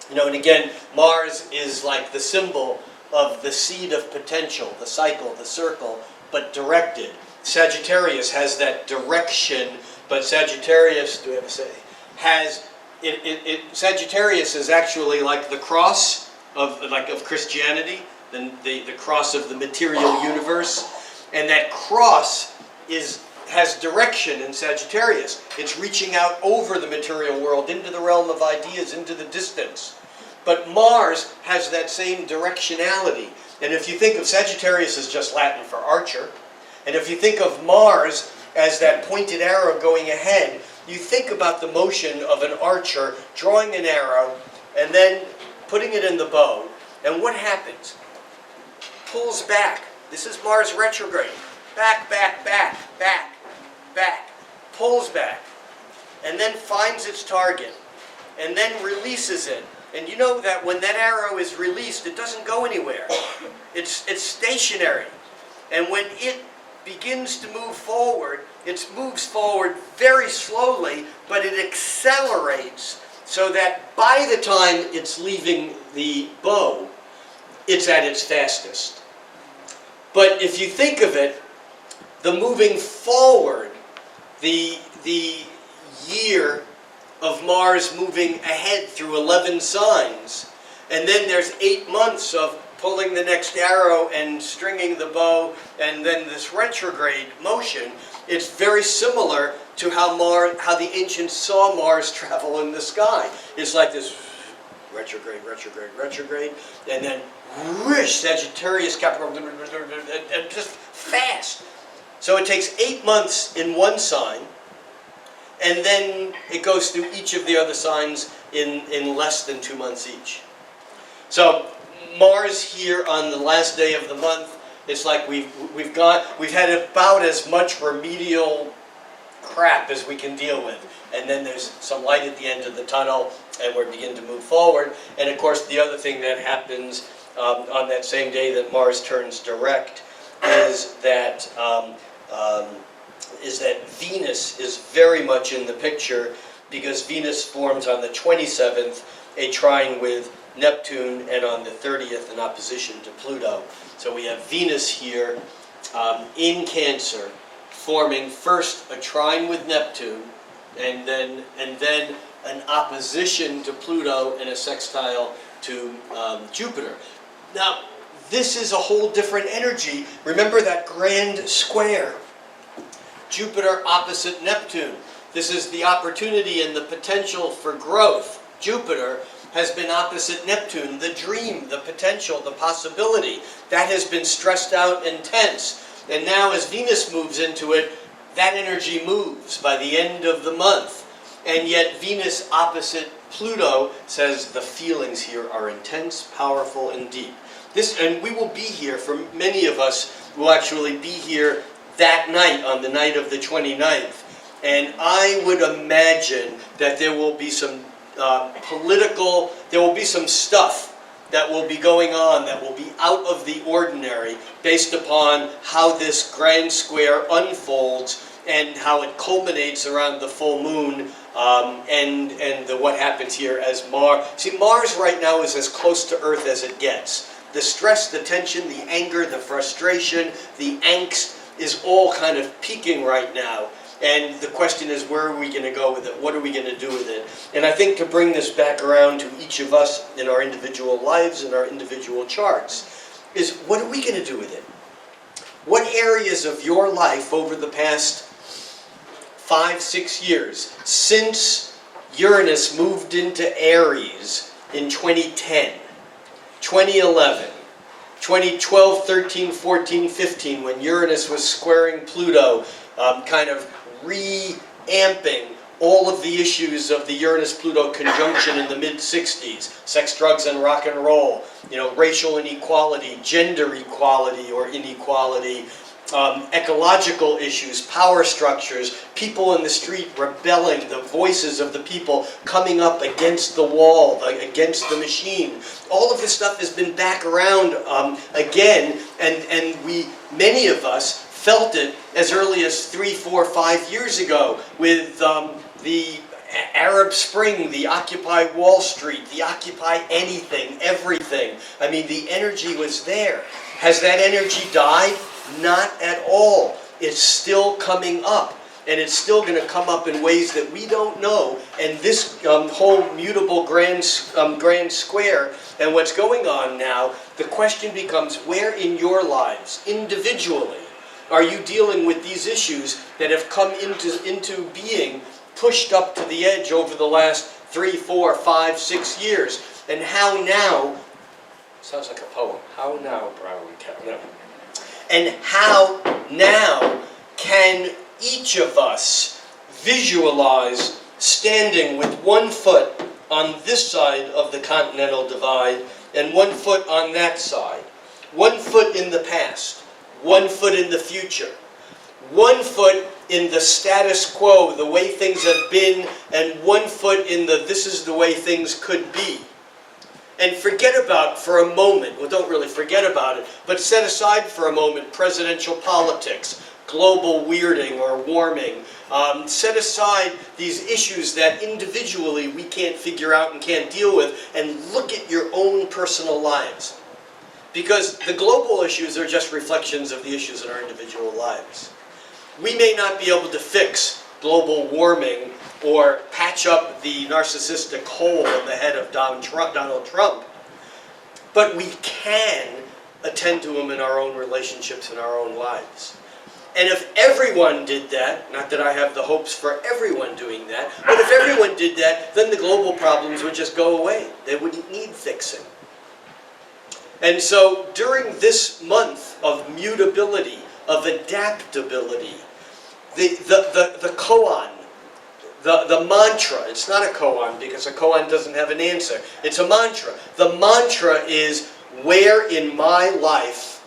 you know, and again, Mars is like the symbol of the seed of potential, the cycle, the circle, but directed. Sagittarius has that direction, but Sagittarius, do I have to say, has, Sagittarius is actually like the cross of Christianity, the cross of the material universe, and that cross has direction in Sagittarius. It's reaching out over the material world, into the realm of ideas, into the distance. But Mars has that same directionality. And if you think of Sagittarius as just Latin for archer, and if you think of Mars as that pointed arrow going ahead, you think about the motion of an archer drawing an arrow and then putting it in the bow. And what happens? Pulls back. This is Mars retrograde. Back, back, back, back, back. Pulls back. And then finds its target. And then releases it. And you know that when that arrow is released, it doesn't go anywhere. It's stationary. And when it begins to move forward, it moves forward very slowly, but it accelerates so that by the time it's leaving the bow, it's at its fastest. But if you think of it, the moving forward, the year of Mars moving ahead through 11 signs, and then there's 8 months of pulling the next arrow and stringing the bow, and then this retrograde motion, it's very similar to how the ancients saw Mars travel in the sky. It's like this retrograde, retrograde, retrograde, and then whoosh, Sagittarius, Capricorn, and just fast. So it takes 8 months in one sign, and then it goes through each of the other signs in less than 2 months each. So Mars here on the last day of the month, it's like we've had about as much remedial crap as we can deal with. And then there's some light at the end of the tunnel, and we begin to move forward. And of course, the other thing that happens on that same day that Mars turns direct is that Venus is very much in the picture, because Venus forms on the 27th a trine with Neptune, and on the 30th an opposition to Pluto. So we have Venus here in Cancer, forming first a trine with Neptune, and then an opposition to Pluto and a sextile to Jupiter. Now, this is a whole different energy. Remember that grand square. Jupiter opposite Neptune. This is the opportunity and the potential for growth. Jupiter has been opposite Neptune, the dream, the potential, the possibility. That has been stressed out and tense. And now as Venus moves into it, that energy moves by the end of the month. And yet Venus opposite Pluto says the feelings here are intense, powerful, and deep. And we will be here, for many of us will actually be here that night, on the night of the 29th. And I would imagine that there will be some there will be some stuff that will be going on that will be out of the ordinary, based upon how this grand square unfolds and how it culminates around the full moon, and what happens here as Mars. See, Mars right now is as close to Earth as it gets. The stress, the tension, the anger, the frustration, the angst is all kind of peaking right now. And the question is, where are we going to go with it? What are we going to do with it? And I think to bring this back around to each of us in our individual lives and our individual charts is, what are we going to do with it? What areas of your life over the past 5-6 years, since Uranus moved into Aries in 2010, 2011, 2012, 13, 14, 15, when Uranus was squaring Pluto, kind of re-amping all of the issues of the Uranus-Pluto conjunction in the mid-60s, sex, drugs, and rock and roll, racial inequality, gender equality or inequality, ecological issues, power structures, people in the street rebelling, the voices of the people coming up against the wall, against the machine. All of this stuff has been back around again, and many of us felt it as early as 3, 4, 5 years ago with the Arab Spring, the Occupy Wall Street, the Occupy anything, everything. I mean, the energy was there. Has that energy died? Not at all. It's still coming up. And it's still going to come up in ways that we don't know. And this whole mutable grand square and what's going on now, the question becomes, where in your lives, individually, are you dealing with these issues that have come into being, pushed up to the edge over the last 3, 4, 5, 6 years? And how now, sounds like a poem, how now, Brown Cow, no. And how now can each of us visualize standing with one foot on this side of the continental divide and one foot on that side, one foot in the past, one foot in the future, one foot in the status quo, the way things have been, and one foot in the this is the way things could be. And forget about, for a moment, well, don't really forget about it, but set aside for a moment presidential politics, global weirding or warming. Set aside these issues that individually we can't figure out and can't deal with, and look at your own personal lives. Because the global issues are just reflections of the issues in our individual lives. We may not be able to fix global warming or patch up the narcissistic hole in the head of Donald Trump, but we can attend to them in our own relationships in our own lives. And if everyone did that, not that I have the hopes for everyone doing that, but if everyone did that, then the global problems would just go away. They wouldn't need fixing. And so during this month of mutability, of adaptability, the koan, the mantra, it's not a koan because a koan doesn't have an answer, it's a mantra. The mantra is, where in my life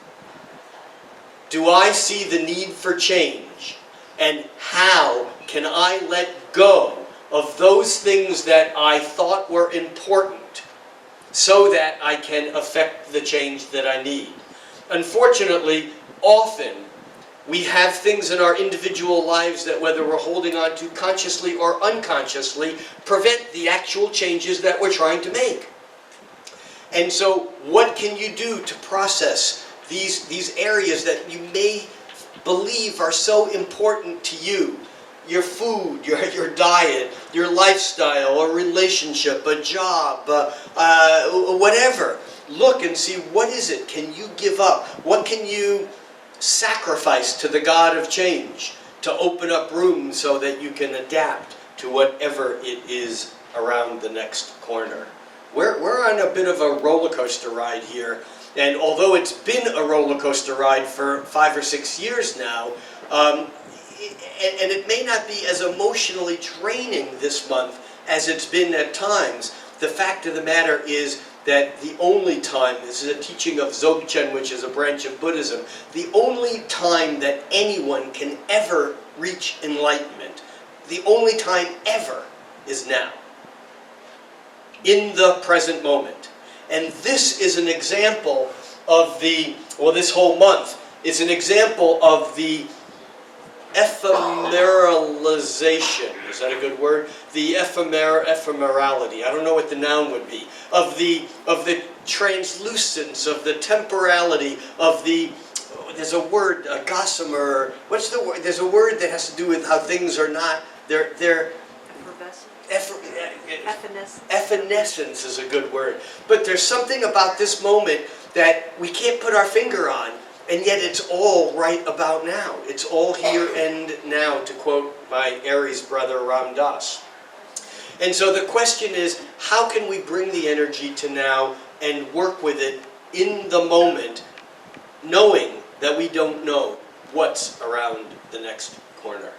do I see the need for change? And how can I let go of those things that I thought were important so that I can affect the change that I need? Unfortunately, often we have things in our individual lives that, whether we're holding on to consciously or unconsciously, prevent the actual changes that we're trying to make. And so what can you do to process these areas that you may believe are so important to you? Your food, your diet, your lifestyle, a relationship, a job, whatever. Look and see, what is it can you give up? What can you sacrifice to the God of change to open up room so that you can adapt to whatever it is around the next corner? We're on a bit of a roller coaster ride here, and although it's been a roller coaster ride for 5 or 6 years now, and it may not be as emotionally draining this month as it's been at times, the fact of the matter is that the only time, this is a teaching of Dzogchen, which is a branch of Buddhism, the only time that anyone can ever reach enlightenment, the only time ever, is now. In the present moment. And this is an example of this whole month is an example of the ephemeralization, is that a good word? The ephemerality, I don't know what the noun would be, of the translucence, of the temporality, of the, there's a word, gossamer, what's the word? There's a word that has to do with how things are not, they're Evanescence is a good word. But there's something about this moment that we can't put our finger on, and yet it's all right about now. It's all here and now, to quote my Aries brother Ram Dass. And so the question is, how can we bring the energy to now and work with it in the moment, knowing that we don't know what's around the next corner?